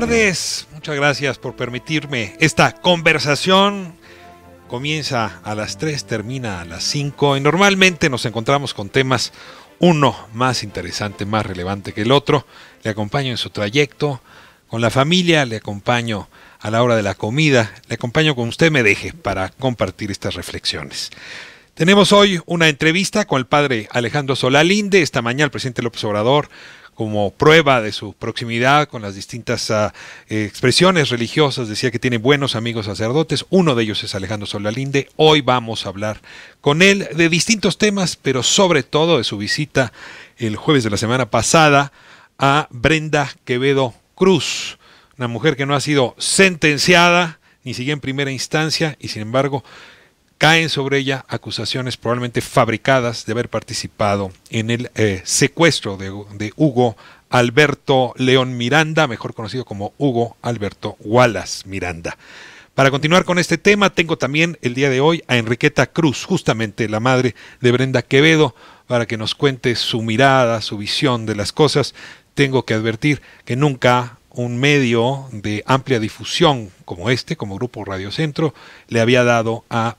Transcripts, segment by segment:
tardes, muchas gracias por permitirme esta conversación. Comienza a las 3, termina a las 5 y normalmente nos encontramos con temas uno más interesante, más relevante que el otro. Le acompaño en su trayecto, con la familia, le acompaño a la hora de la comida, le acompaño como usted me deje para compartir estas reflexiones. Tenemos hoy una entrevista con el padre Alejandro Solá Linde. Esta mañana el presidente López Obrador, como prueba de su proximidad con las distintas expresiones religiosas, decía que tiene buenos amigos sacerdotes. Uno de ellos es Alejandro Solá Linde. Hoy vamos a hablar con él de distintos temas, pero sobre todo de su visita el jueves de la semana pasada a Brenda Quevedo Cruz, una mujer que no ha sido sentenciada, ni siquiera en primera instancia, y sin embargo caen sobre ella acusaciones probablemente fabricadas de haber participado en el secuestro de Hugo Alberto León Miranda, mejor conocido como Hugo Alberto Wallace Miranda. Para continuar con este tema, tengo también el día de hoy a Enriqueta Cruz, justamente la madre de Brenda Quevedo, para que nos cuente su mirada, su visión de las cosas. Tengo que advertir que nunca un medio de amplia difusión como este, como Grupo Radio Centro, le había dado a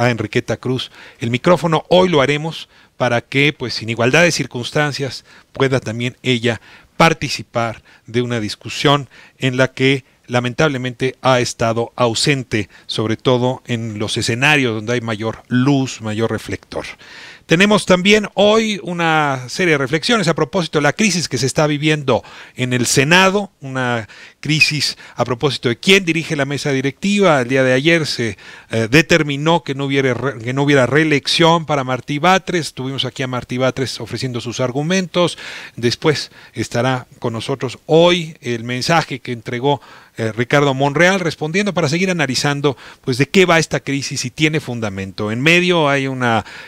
Enriqueta Cruz el micrófono. Hoy lo haremos para que, pues, sin igualdad de circunstancias, pueda también ella participar de una discusión en la que lamentablemente ha estado ausente, sobre todo en los escenarios donde hay mayor luz, mayor reflector. Tenemos también hoy una serie de reflexiones a propósito de la crisis que se está viviendo en el Senado, una crisis a propósito de quién dirige la mesa directiva. El día de ayer se determinó que no hubiera reelección para Martí Batres. Tuvimos aquí a Martí Batres ofreciendo sus argumentos. Después estará con nosotros hoy el mensaje que entregó Ricardo Monreal, respondiendo para seguir analizando pues de qué va esta crisis y tiene fundamento. En medio hay un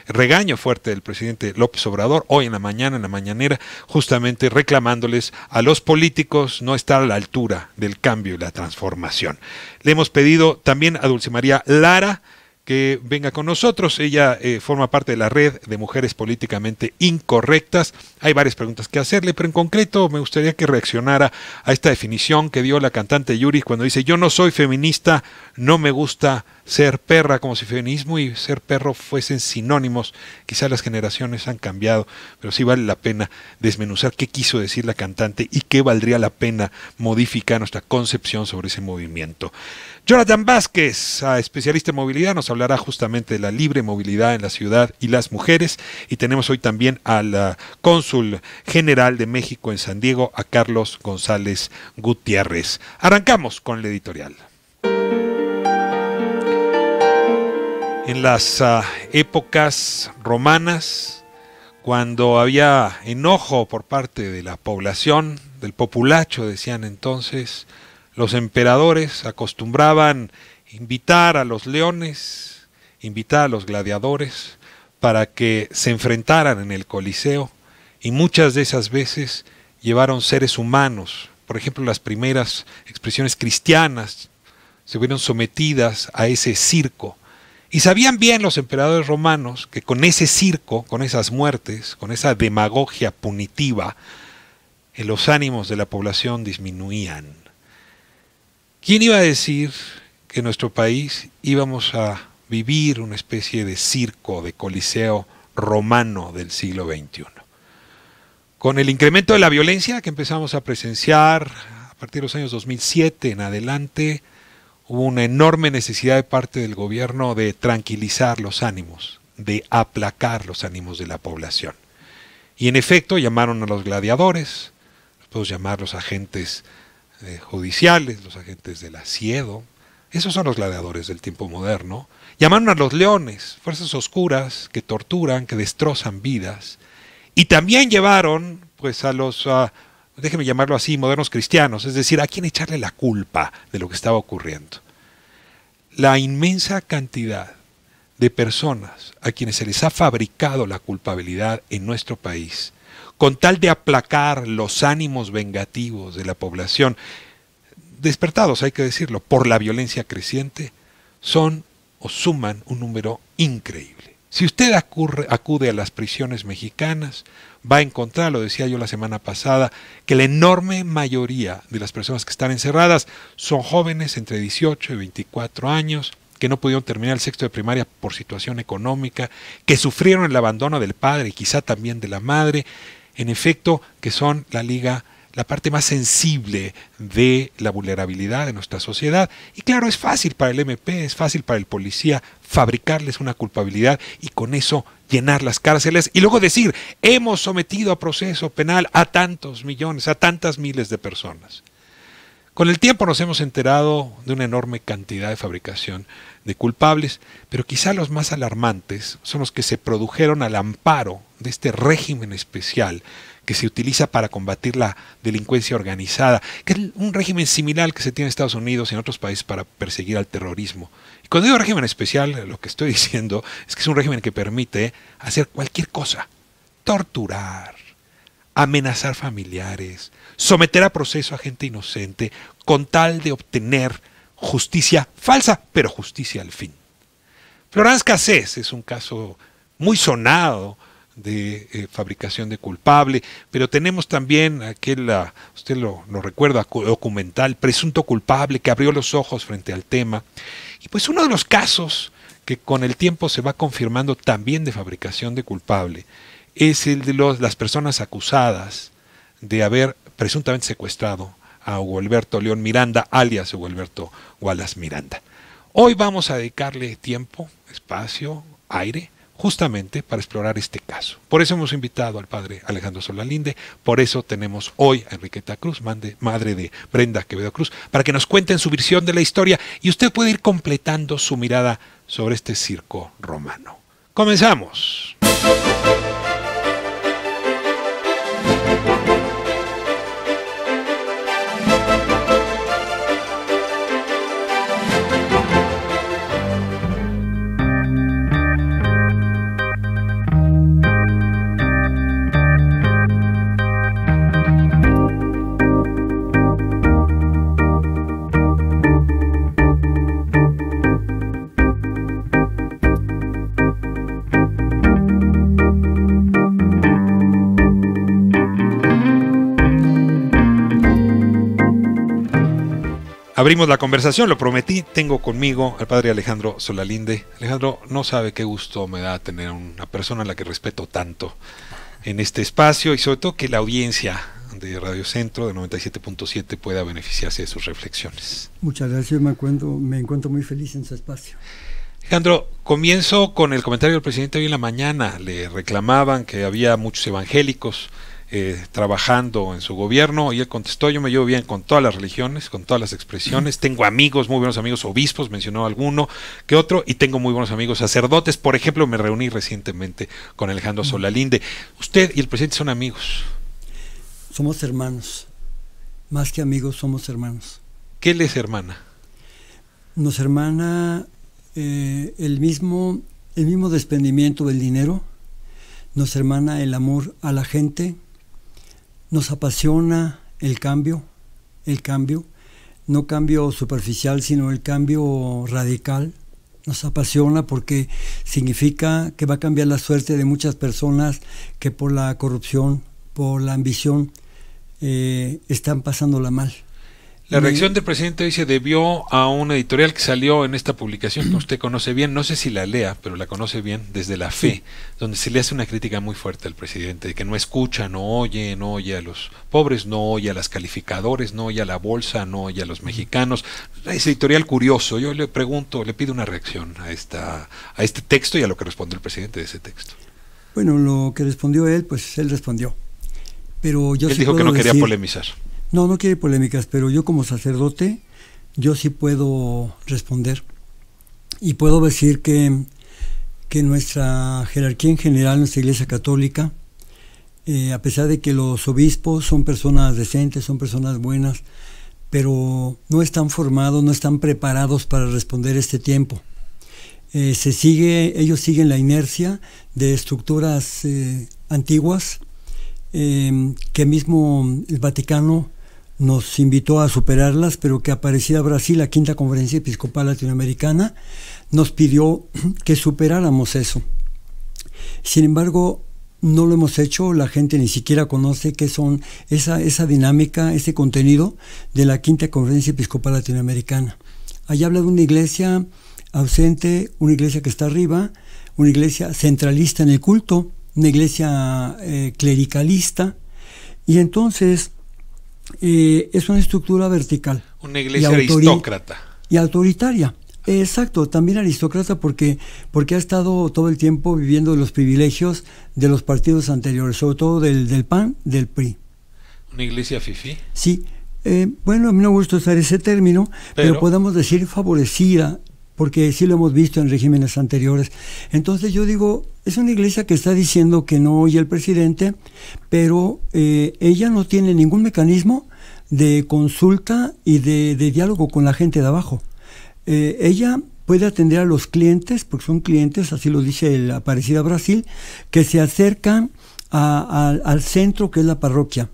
regaño fuerte del presidente López Obrador hoy en la mañanera, justamente reclamándoles a los políticos no estar a la altura del cambio y la transformación. Le hemos pedido también a Dulce María Lara que venga con nosotros. Ella forma parte de la red de mujeres políticamente incorrectas. Hay varias preguntas que hacerle, pero en concreto me gustaría que reaccionara a esta definición que dio la cantante Yuri cuando dice: yo no soy feminista, no me gusta ser perra, como si feminismo y ser perro fuesen sinónimos. Quizás las generaciones han cambiado, pero sí vale la pena desmenuzar qué quiso decir la cantante y qué valdría la pena modificar nuestra concepción sobre ese movimiento. Jonathan Vázquez, especialista en movilidad, nos hablará justamente de la libre movilidad en la ciudad y las mujeres. Y tenemos hoy también al cónsul general de México en San Diego, a Carlos González Gutiérrez. Arrancamos con el editorial. En las épocas romanas, cuando había enojo por parte de la población, del populacho, decían entonces, los emperadores acostumbraban invitar a los leones, invitar a los gladiadores para que se enfrentaran en el Coliseo, y muchas de esas veces llevaron seres humanos. Por ejemplo, las primeras expresiones cristianas se vieron sometidas a ese circo. Y sabían bien los emperadores romanos que con ese circo, con esas muertes, con esa demagogia punitiva, los ánimos de la población disminuían. ¿Quién iba a decir que en nuestro país íbamos a vivir una especie de circo, de coliseo romano del siglo XXI? Con el incremento de la violencia que empezamos a presenciar a partir de los años 2007 en adelante, hubo una enorme necesidad de parte del gobierno de tranquilizar los ánimos, de aplacar los ánimos de la población. Y en efecto llamaron a los gladiadores, podemos llamar los agentes judiciales, los agentes del asiedo. Esos son los gladiadores del tiempo moderno. Llamaron a los leones, fuerzas oscuras que torturan, que destrozan vidas. Y también llevaron pues a los, déjeme llamarlo así, modernos cristianos, es decir, a quién echarle la culpa de lo que estaba ocurriendo. La inmensa cantidad de personas a quienes se les ha fabricado la culpabilidad en nuestro país, con tal de aplacar los ánimos vengativos de la población, despertados, hay que decirlo, por la violencia creciente, son o suman un número increíble. Si usted acude a las prisiones mexicanas, va a encontrar, lo decía yo la semana pasada, que la enorme mayoría de las personas que están encerradas son jóvenes entre 18 y 24 años, que no pudieron terminar el sexto de primaria por situación económica, que sufrieron el abandono del padre y quizá también de la madre, en efecto, que son la parte más sensible de la vulnerabilidad de nuestra sociedad. Y claro, es fácil para el MP, es fácil para el policía fabricarles una culpabilidad y con eso llenar las cárceles y luego decir, hemos sometido a proceso penal a tantos millones, a tantas miles de personas. Con el tiempo nos hemos enterado de una enorme cantidad de fabricación de culpables, pero quizá los más alarmantes son los que se produjeron al amparo de este régimen especial que se utiliza para combatir la delincuencia organizada, que es un régimen similar al que se tiene en Estados Unidos y en otros países para perseguir al terrorismo. Y cuando digo régimen especial, lo que estoy diciendo es que es un régimen que permite hacer cualquier cosa, torturar, amenazar familiares, someter a proceso a gente inocente, con tal de obtener justicia falsa, pero justicia al fin. Florence Cassés es un caso muy sonado de fabricación de culpable, pero tenemos también aquel, usted lo recuerda, documental, Presunto Culpable, que abrió los ojos frente al tema. Y pues uno de los casos que con el tiempo se va confirmando también de fabricación de culpable es el de las personas acusadas de haber presuntamente secuestrado a Hugo Alberto León Miranda, alias Hugo Alberto Wallace Miranda. Hoy vamos a dedicarle tiempo, espacio, aire, justamente para explorar este caso. Por eso hemos invitado al padre Alejandro Solalinde, por eso tenemos hoy a Enriqueta Cruz, madre de Brenda Quevedo Cruz, para que nos cuenten su versión de la historia y usted puede ir completando su mirada sobre este circo romano. ¡Comenzamos! Abrimos la conversación, lo prometí, tengo conmigo al padre Alejandro Solalinde. Alejandro, no sabe qué gusto me da tener a una persona a la que respeto tanto en este espacio y sobre todo que la audiencia de Radio Centro de 97.7 pueda beneficiarse de sus reflexiones. Muchas gracias, me encuentro muy feliz en su espacio. Alejandro, comienzo con el comentario del presidente hoy en la mañana. Le reclamaban que había muchos evangélicos trabajando en su gobierno y él contestó: yo me llevo bien con todas las religiones, con todas las expresiones, tengo amigos, muy buenos amigos obispos, mencionó alguno que otro, y tengo muy buenos amigos sacerdotes. Por ejemplo, me reuní recientemente con Alejandro Solalinde. Usted y el presidente son amigos. Somos hermanos, más que amigos, somos hermanos. ¿Qué les hermana? Nos hermana el mismo desprendimiento del dinero, nos hermana el amor a la gente. Nos apasiona el cambio, no cambio superficial, sino el cambio radical. Nos apasiona porque significa que va a cambiar la suerte de muchas personas que por la corrupción, por la ambición, están pasándola mal. La reacción del presidente hoy se debió a un editorial que salió en esta publicación que usted conoce bien, no sé si la lea, pero la conoce bien, desde La Fe, donde se le hace una crítica muy fuerte al presidente, de que no escucha, no oye a los pobres, no oye a las calificadores, no oye a la bolsa, no oye a los mexicanos. Es editorial curioso. Yo le pregunto, le pido una reacción a este texto y a lo que respondió el presidente de ese texto. Bueno, lo que respondió él, pues él respondió. Pero yo él sí dijo que no quería decir, polemizar. No quiere polémicas, pero yo como sacerdote, yo sí puedo responder. Y puedo decir que nuestra jerarquía en general, nuestra Iglesia Católica, a pesar de que los obispos son personas decentes, son personas buenas, pero no están formados, no están preparados para responder este tiempo. Ellos siguen la inercia de estructuras antiguas, que mismo el Vaticano nos invitó a superarlas, pero que Aparecida Brasil, la Quinta Conferencia Episcopal Latinoamericana, nos pidió que superáramos eso. Sin embargo, no lo hemos hecho, la gente ni siquiera conoce qué son esa dinámica, ese contenido de la Quinta Conferencia Episcopal Latinoamericana. Ahí habla de una iglesia ausente, una iglesia que está arriba, una iglesia centralista en el culto, una iglesia clericalista, y entonces es una estructura vertical. Una iglesia aristócrata. Y autoritaria. Exacto, también aristócrata porque ha estado todo el tiempo viviendo los privilegios de los partidos anteriores, sobre todo del PAN, del PRI. ¿Una iglesia fifí? Sí, bueno, a mí no me gusta usar ese término, pero podemos decir favorecida, porque sí lo hemos visto en regímenes anteriores. Entonces yo digo, es una iglesia que está diciendo que no oye el presidente, pero ella no tiene ningún mecanismo de consulta y de diálogo con la gente de abajo. Ella puede atender a los clientes, porque son clientes, así lo dice la Aparecida Brasil, que se acercan al centro que es la parroquia,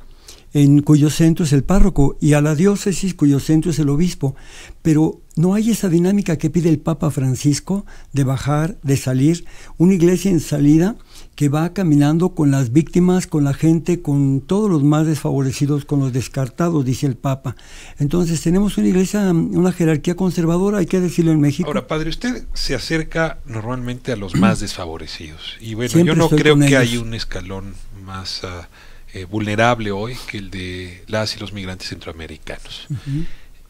en cuyo centro es el párroco, y a la diócesis cuyo centro es el obispo. Pero no hay esa dinámica que pide el Papa Francisco de bajar, de salir, una iglesia en salida que va caminando con las víctimas, con la gente, con todos los más desfavorecidos, con los descartados, dice el Papa. Entonces tenemos una iglesia, una jerarquía conservadora, hay que decirlo en México. Ahora, padre, usted se acerca normalmente a los más desfavorecidos, y bueno, Siempre yo no creo que ellos. hay un escalón más vulnerable hoy que el de las y los migrantes centroamericanos.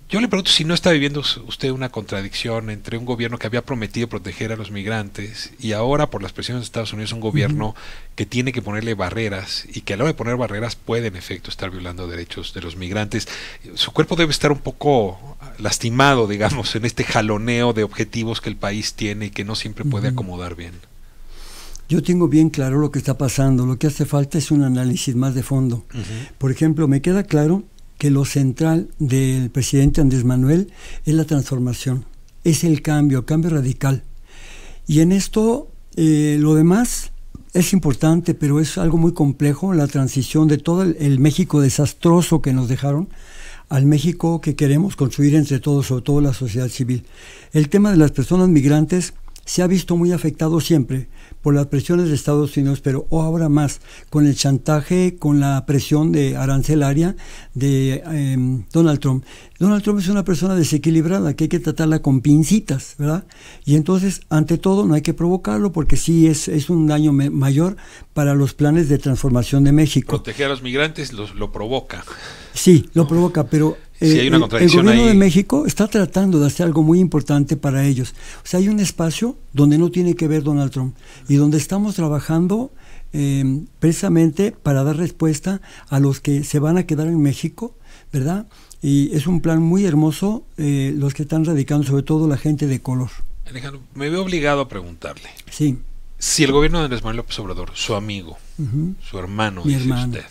Yo le pregunto si no está viviendo usted una contradicción entre un gobierno que había prometido proteger a los migrantes y ahora, por las presiones de Estados Unidos, un gobierno que tiene que ponerle barreras, y que a la hora de poner barreras puede en efecto estar violando derechos de los migrantes. Su cuerpo debe estar un poco lastimado, digamos, en este jaloneo de objetivos que el país tiene y que no siempre puede acomodar bien. Yo tengo bien claro lo que está pasando. Lo que hace falta es un análisis más de fondo. Por ejemplo, me queda claro que lo central del presidente Andrés Manuel es la transformación, es el cambio radical. Y en esto, lo demás es importante, pero es algo muy complejo, la transición de todo el México desastroso que nos dejaron al México que queremos construir entre todos, sobre todo la sociedad civil. El tema de las personas migrantes se ha visto muy afectado siempre por las presiones de Estados Unidos, pero ahora más con el chantaje, con la presión arancelaria de Donald Trump. Donald Trump es una persona desequilibrada que hay que tratarla con pincitas, ¿verdad? Y entonces, ante todo, no hay que provocarlo porque sí es un daño mayor para los planes de transformación de México. Proteger a los migrantes lo provoca. Sí, lo provoca, pero sí, hay una contradicción el gobierno ahí. de México está tratando de hacer algo muy importante para ellos. O sea, hay un espacio donde no tiene que ver Donald Trump y donde estamos trabajando precisamente para dar respuesta a los que se van a quedar en México, ¿verdad? Y es un plan muy hermoso, los que están radicando, sobre todo la gente de color. Alejandro, me veo obligado a preguntarle. Sí. Si el gobierno de Andrés Manuel López Obrador, su amigo, su hermano, Mi dice hermano. usted,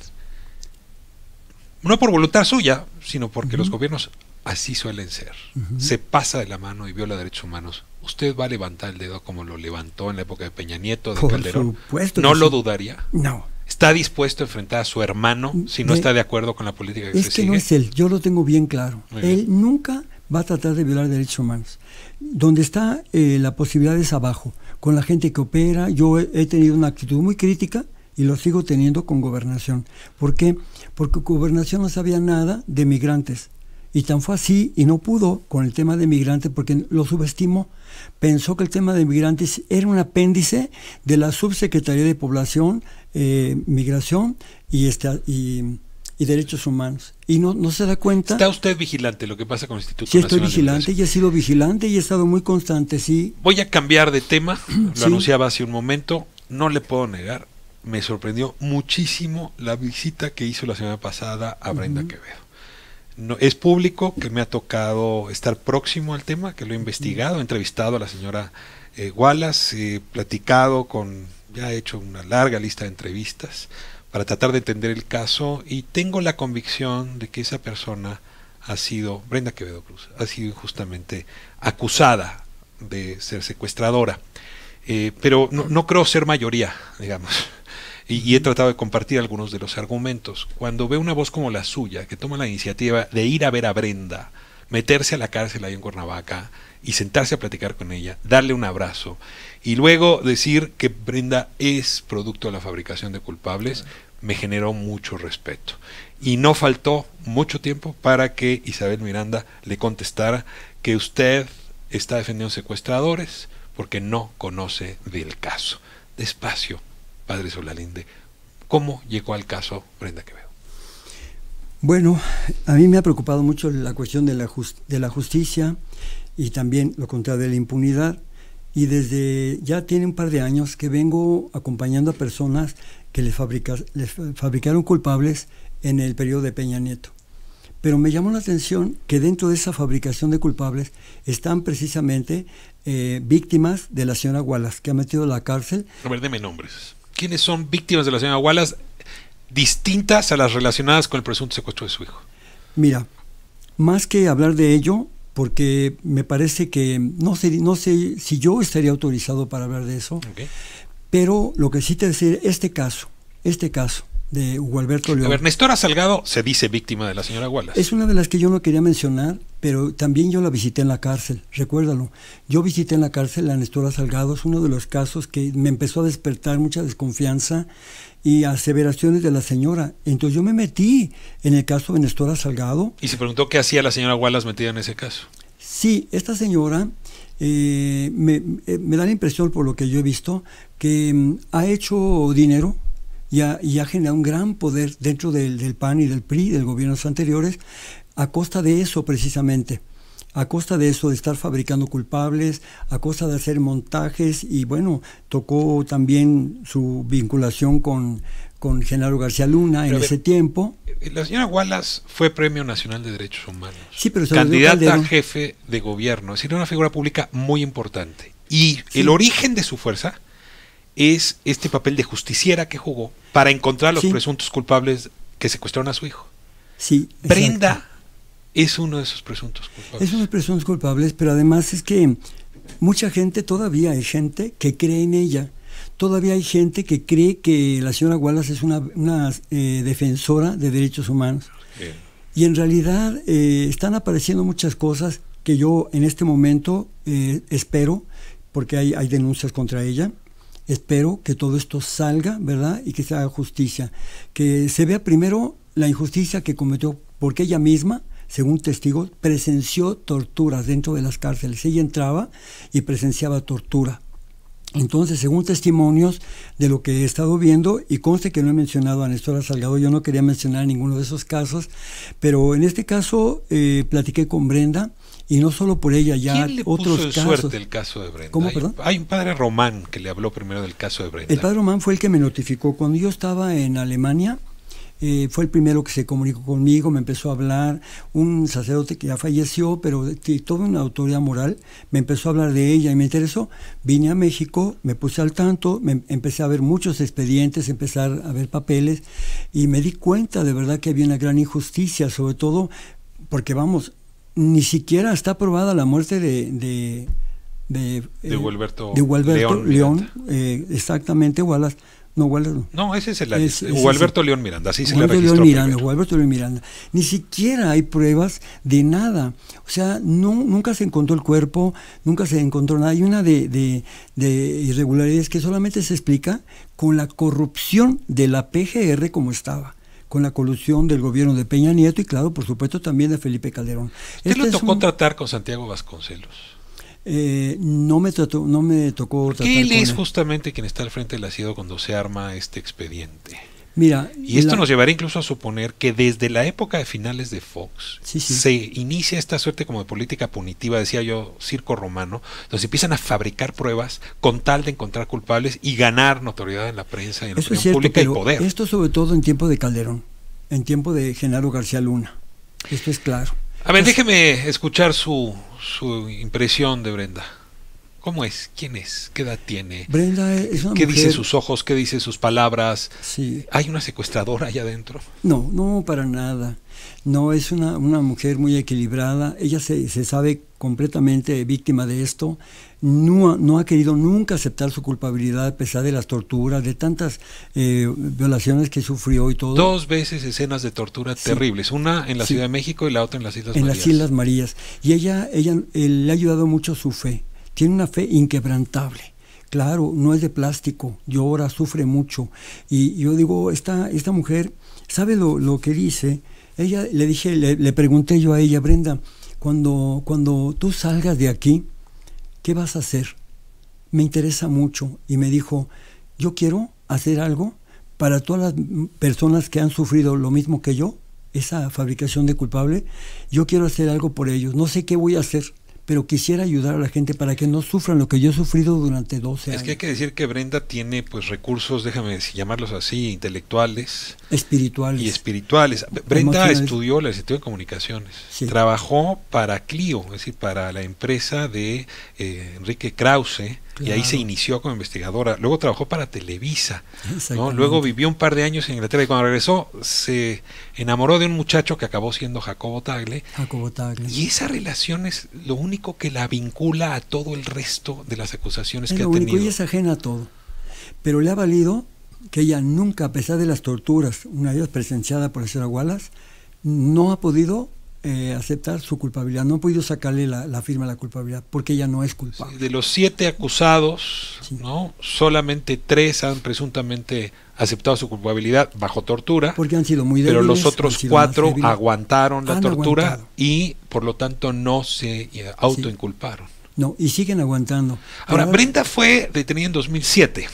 no por voluntad suya, sino porque los gobiernos así suelen ser, se pasa de la mano y viola derechos humanos, ¿usted va a levantar el dedo como lo levantó en la época de Peña Nieto, de Por Calderón? supuesto ¿No que lo sí. dudaría? No. ¿Está dispuesto a enfrentar a su hermano si no está de acuerdo con la política que Es se que sigue? no es él, yo lo tengo bien claro. Muy bien. Él nunca va a tratar de violar derechos humanos. Donde está la posibilidad es abajo, con la gente que opera. Yo he tenido una actitud muy crítica y lo sigo teniendo con Gobernación. ¿Por qué? Porque Gobernación no sabía nada de migrantes. Y tan fue así, y no pudo con el tema de migrantes porque lo subestimó. Pensó que el tema de migrantes era un apéndice de la Subsecretaría de Población, Migración y Derechos Humanos. Y no se da cuenta. ¿Está usted vigilante lo que pasa con el Instituto Sí, estoy Nacional de vigilante, Migración? y he sido vigilante y he estado muy constante, sí. Voy a cambiar de tema, lo Sí. anunciaba hace un momento, no le puedo negar, me sorprendió muchísimo la visita que hizo la semana pasada a Brenda Quevedo. No, es público que me ha tocado estar próximo al tema, que lo he investigado, he entrevistado a la señora Wallace, he platicado ya he hecho una larga lista de entrevistas para tratar de entender el caso, y tengo la convicción de que esa persona Brenda Quevedo Cruz, ha sido injustamente acusada de ser secuestradora, pero no creo ser mayoría, digamos. Y he tratado de compartir algunos de los argumentos. Cuando veo una voz como la suya, que toma la iniciativa de ir a ver a Brenda, meterse a la cárcel ahí en Cuernavaca y sentarse a platicar con ella, darle un abrazo y luego decir que Brenda es producto de la fabricación de culpables, me generó mucho respeto. Y no faltó mucho tiempo para que Isabel Miranda le contestara que usted está defendiendo secuestradores porque no conoce del caso. Despacio, padre Solalinde, ¿cómo llegó al caso Brenda Quevedo? Bueno, a mí me ha preocupado mucho la cuestión de la justicia y también lo contrario de la impunidad. Y desde ya tiene un par de años que vengo acompañando a personas que les fabricaron culpables en el periodo de Peña Nieto. Pero me llamó la atención que dentro de esa fabricación de culpables están precisamente víctimas de la señora Wallace, que ha metido a la cárcel. A ver, deme nombres. ¿Quiénes son víctimas de la señora Wallace distintas a las relacionadas con el presunto secuestro de su hijo? Mira, más que hablar de ello, porque me parece que no sé si yo estaría autorizado para hablar de eso, Okay. Pero lo que sí te decir, este caso de Hugo Alberto León. A ver, Nestora Salgado se dice víctima de la señora Wallace. Es una de las que yo no quería mencionar, pero también yo la visité en la cárcel, recuérdalo. Yo visité en la cárcel a Nestora Salgado, es uno de los casos que me empezó a despertar mucha desconfianza y aseveraciones de la señora. Entonces yo me metí en el caso de Nestora Salgado. Y se preguntó qué hacía la señora Wallace metida en ese caso. Sí, esta señora me da la impresión, por lo que yo he visto, que ha hecho dinero y ha generado un gran poder dentro del PAN y del PRI, de gobiernos anteriores, a costa de eso precisamente, a costa de eso, de estar fabricando culpables, a costa de hacer montajes, y bueno, tocó también su vinculación con Genaro García Luna en ese tiempo. La señora Wallace fue Premio Nacional de Derechos Humanos, sí, pero candidata a jefe de gobierno, es decir, una figura pública muy importante. Y sí, el origen de su fuerza es este papel de justiciera que jugó para encontrar a los presuntos culpables que secuestraron a su hijo. Sí, Brenda exacto. Es uno de esos presuntos culpables. Es uno de los presuntos culpables, pero además es que mucha gente, todavía hay gente que cree en ella. Todavía hay gente que cree que la señora Wallace es una defensora de derechos humanos. Bien. Y en realidad están apareciendo muchas cosas que yo en este momento espero, porque hay denuncias contra ella, espero que todo esto salga, ¿verdad? Y que se haga justicia. Que se vea primero la injusticia que cometió, porque ella misma, según testigos, presenció torturas dentro de las cárceles. Ella entraba y presenciaba tortura. Entonces, según testimonios de lo que he estado viendo, y conste que no he mencionado a Nestora Salgado, yo no quería mencionar ninguno de esos casos, pero en este caso platiqué con Brenda, y no solo por ella, ya ¿quién le otros puso casos. Suerte el caso de Brenda? ¿Cómo, perdón? Hay un padre Román que le habló primero del caso de Brenda. El padre Román fue el que me notificó. Cuando yo estaba en Alemania, fue el primero que se comunicó conmigo, me empezó a hablar, un sacerdote que ya falleció, pero toda una autoridad moral, me empezó a hablar de ella y me interesó. Vine a México, me puse al tanto, empecé a ver muchos expedientes, empezar a ver papeles, y me di cuenta de verdad que había una gran injusticia, sobre todo porque, vamos, ni siquiera está aprobada la muerte de Hugo Alberto León, exactamente, Wallace. No, Wallace. No, ese es el Hugo Alberto León Miranda, así se le registró Hugo Alberto León Miranda. Ni siquiera hay pruebas de nada. O sea, nunca se encontró el cuerpo, nunca se encontró nada. Hay una de irregularidades que solamente se explica con la corrupción de la PGR como estaba, con la colusión del gobierno de Peña Nieto y, claro, por supuesto, también de Felipe Calderón. ¿Usted le tocó tratar con Santiago Vasconcelos? No me tocó tratar él con es él. Justamente quien está al frente del asido cuando se arma este expediente. Mira, y esto nos llevaría incluso a suponer que desde la época de finales de Fox se inicia esta suerte como de política punitiva, decía yo, circo romano, donde se empiezan a fabricar pruebas con tal de encontrar culpables y ganar notoriedad en la prensa y en la opinión pública y poder. Esto sobre todo en tiempo de Calderón, en tiempo de Genaro García Luna. Esto es claro. A ver, déjeme escuchar su impresión de Brenda. ¿Cómo es? ¿Quién es? ¿Qué edad tiene? Brenda es una ¿Qué mujer... dice sus ojos? ¿Qué dice sus palabras? Sí. ¿Hay una secuestradora allá adentro? No, no, para nada. No, es una mujer muy equilibrada. Ella se sabe completamente víctima de esto. No ha querido nunca aceptar su culpabilidad a pesar de las torturas, de tantas violaciones que sufrió y todo. 2 veces escenas de tortura terribles, una en la Ciudad de México y la otra en las Islas Marías. En las Islas Marías. Y ella le ha ayudado mucho su fe. Tiene una fe inquebrantable. Claro, no es de plástico, llora, sufre mucho. Y yo digo, esta mujer sabe lo que dice. Ella le pregunté yo a ella, Brenda, cuando tú salgas de aquí, ¿qué vas a hacer? Me interesa mucho. Y me dijo, yo quiero hacer algo para todas las personas que han sufrido lo mismo que yo, esa fabricación de culpable. Yo quiero hacer algo por ellos. No sé qué voy a hacer, pero quisiera ayudar a la gente para que no sufran lo que yo he sufrido durante 12 años. Es que hay que decir que Brenda tiene pues recursos, déjame llamarlos así, intelectuales. Espirituales. Y espirituales. Brenda estudió la licenciatura en comunicaciones. Sí. Trabajó para Clio, es decir, para la empresa de Enrique Krause. Claro. Y ahí se inició como investigadora. Luego trabajó para Televisa, ¿no? Luego vivió un par de años en Inglaterra y cuando regresó se enamoró de un muchacho que acabó siendo Jacobo Tagle. Y esa relación es lo único que la vincula a todo el resto de las acusaciones que ha tenido. Ella es ajena a todo. Pero le ha valido que ella nunca, a pesar de las torturas, una de ellas presenciada por la señora Wallace, no ha podido aceptar su culpabilidad, no ha podido sacarle la firma de la culpabilidad, porque ella no es culpable. De los 7 acusados, sí, ¿no? Solamente 3 han presuntamente aceptado su culpabilidad bajo tortura, porque han sido muy débiles, pero los otros 4 aguantaron la tortura y por lo tanto no se autoinculparon. Sí. No, y siguen aguantando. Ahora, Brenda fue detenida en 2007.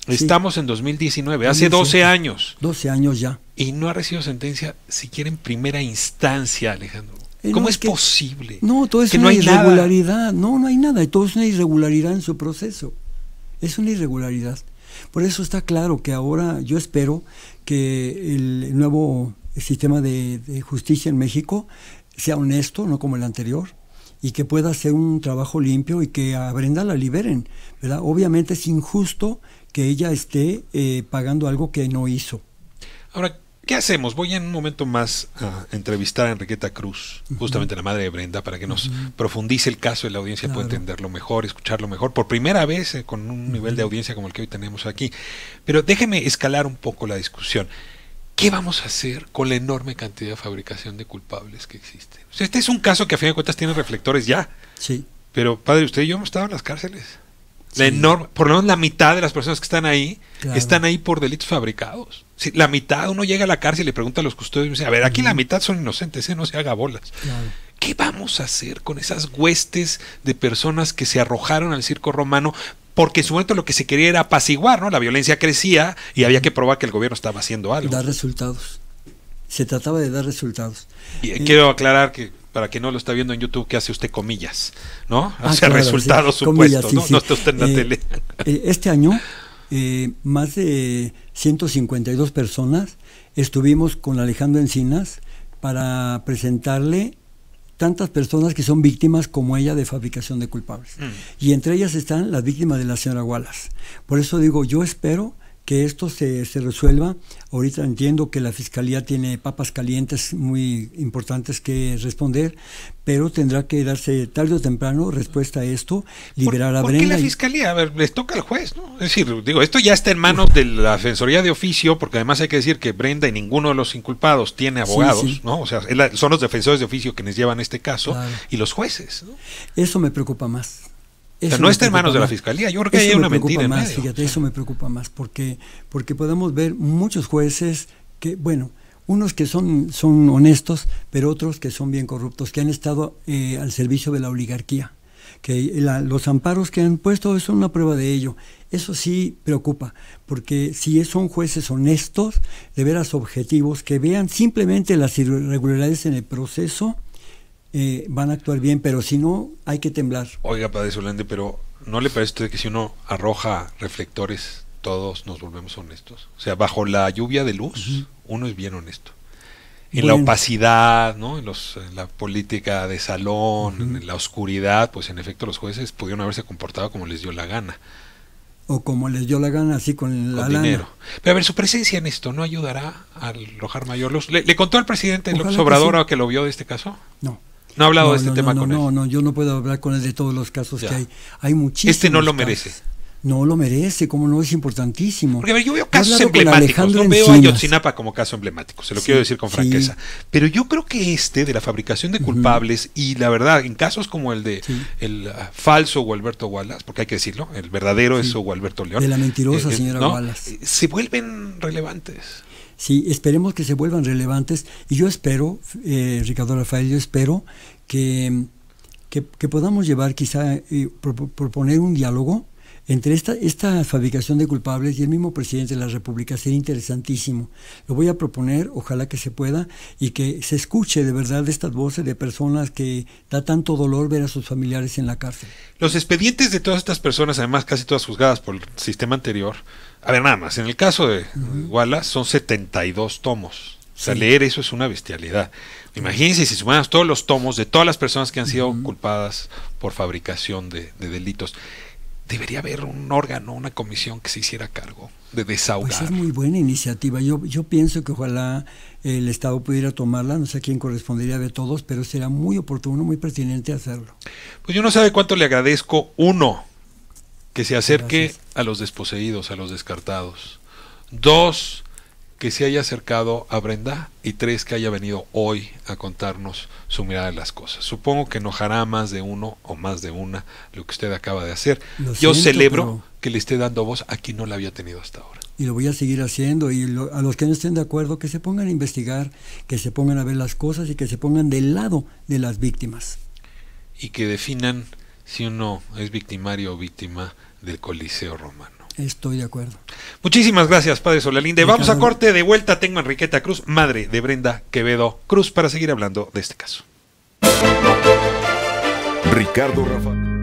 Estamos en 2019, hace 12 años. 12 años ya. Y no ha recibido sentencia siquiera en primera instancia, Alejandro. ¿Cómo es posible? No, todo es una irregularidad. No hay nada. Todo es una irregularidad en su proceso. Es una irregularidad. Por eso está claro que ahora yo espero que el nuevo sistema de justicia en México sea honesto, no como el anterior, y que pueda hacer un trabajo limpio y que a Brenda la liberen, ¿verdad? Obviamente es injusto que ella esté pagando algo que no hizo. Ahora, ¿qué hacemos? Voy en un momento más a entrevistar a Enriqueta Cruz, justamente la madre de Brenda, para que nos profundice el caso y la audiencia pueda entenderlo mejor, escucharlo mejor, por primera vez con un nivel de audiencia como el que hoy tenemos aquí. Pero déjeme escalar un poco la discusión. ¿Qué vamos a hacer con la enorme cantidad de fabricación de culpables que existe? O sea, este es un caso que a fin de cuentas tiene reflectores ya. Sí. Pero, padre, usted y yo hemos estado en las cárceles. La enorme, por lo menos la mitad de las personas que están ahí están ahí por delitos fabricados. Sí, la mitad, uno llega a la cárcel y le pregunta a los custodios y dice, a ver, aquí la mitad son inocentes, no se haga bolas. ¿Qué vamos a hacer con esas huestes de personas que se arrojaron al circo romano? Porque en su momento lo que se quería era apaciguar, ¿no? La violencia crecía y había que probar que el gobierno estaba haciendo algo. Dar resultados. Se trataba de dar resultados. Y quiero aclarar que para quien no lo está viendo en YouTube, que hace usted comillas, ¿no? O sea, resultados supuestos, ¿no? No está usted en la tele. Este año, más de 152 personas estuvimos con Alejandro Encinas para presentarle tantas personas que son víctimas como ella de fabricación de culpables. Y entre ellas están las víctimas de la señora Wallace. Por eso digo, yo espero que esto se resuelva. Ahorita entiendo que la Fiscalía tiene papas calientes muy importantes que responder, pero tendrá que darse tarde o temprano respuesta a esto, liberar a Brenda. ¿Por qué la Fiscalía? A ver, les toca al juez, ¿no? Es decir, digo, esto ya está en manos de la Defensoría de Oficio, porque además hay que decir que Brenda y ninguno de los inculpados tiene abogados, ¿no? O sea, son los defensores de oficio quienes llevan este caso, y los jueces, ¿no? Eso me preocupa más. O sea, no está en manos de la Fiscalía. Yo creo que hay una mentira en medio. Fíjate, eso me preocupa más, porque podemos ver muchos jueces que, bueno, unos que son honestos, pero otros que son bien corruptos, que han estado al servicio de la oligarquía, que los amparos que han puesto son una prueba de ello. Eso sí preocupa, porque si son jueces honestos, de veras objetivos, que vean simplemente las irregularidades en el proceso, van a actuar bien, pero si no, hay que temblar. Oiga, padre Solende, pero ¿no le parece a usted que si uno arroja reflectores, todos nos volvemos honestos? O sea, bajo la lluvia de luz, uno es bien honesto. en la opacidad, ¿no? En la política de salón, en la oscuridad, pues en efecto los jueces pudieron haberse comportado como les dio la gana. O como les dio la gana, así con la dinero. lana. Pero a ver, su presencia en esto no ayudará al arrojar mayor luz. ¿Le contó al presidente López Obrador que lo vio de este caso? No. ¿No ha hablado de este tema con él? No, yo no puedo hablar con él de todos los casos que hay. Hay muchísimos. Este no lo merece. No lo merece, como no, es importantísimo. Porque a ver, yo veo casos emblemáticos, no veo a Ayotzinapa como caso emblemático, se lo quiero decir con franqueza. Pero yo creo que de la fabricación de culpables, y la verdad, en casos como el de el falso Gualberto Wallace, porque hay que decirlo, el verdadero es Gualberto León. De la mentirosa señora Wallace. Se vuelven relevantes. Sí, esperemos que se vuelvan relevantes. Y yo espero, Ricardo Rafael, yo espero que podamos llevar quizá, proponer un diálogo entre esta fabricación de culpables y el mismo presidente de la República. Sería interesantísimo. Lo voy a proponer, ojalá que se pueda, y que se escuche de verdad estas voces de personas que da tanto dolor ver a sus familiares en la cárcel. Los expedientes de todas estas personas, además casi todas juzgadas por el sistema anterior, a ver, nada más, en el caso de Wallace son 72 tomos. O sea, leer eso es una bestialidad. Imagínense si sumamos todos los tomos de todas las personas que han sido culpadas por fabricación de delitos. Debería haber un órgano, una comisión que se hiciera cargo de desahogar. Pues es muy buena iniciativa. Yo pienso que ojalá el Estado pudiera tomarla, no sé a quién correspondería de todos, pero será muy oportuno, muy pertinente hacerlo. Pues yo no sabe cuánto le agradezco, uno, que se acerque a los desposeídos, a los descartados. Dos, que se haya acercado a Brenda, y tres, que haya venido hoy a contarnos su mirada de las cosas. Supongo que enojará a más de uno o más de una lo que usted acaba de hacer. Yo celebro que le esté dando voz a quien no la había tenido hasta ahora. Y lo voy a seguir haciendo, y a los que no estén de acuerdo, que se pongan a investigar, que se pongan a ver las cosas y que se pongan del lado de las víctimas. Y que definan si uno es victimario o víctima del Coliseo Romano. Estoy de acuerdo. Muchísimas gracias, padre Solalinde. Vamos a corte, de vuelta tengo a Enriqueta Cruz, madre de Brenda Quevedo Cruz, para seguir hablando de este caso. Ricardo Rafael.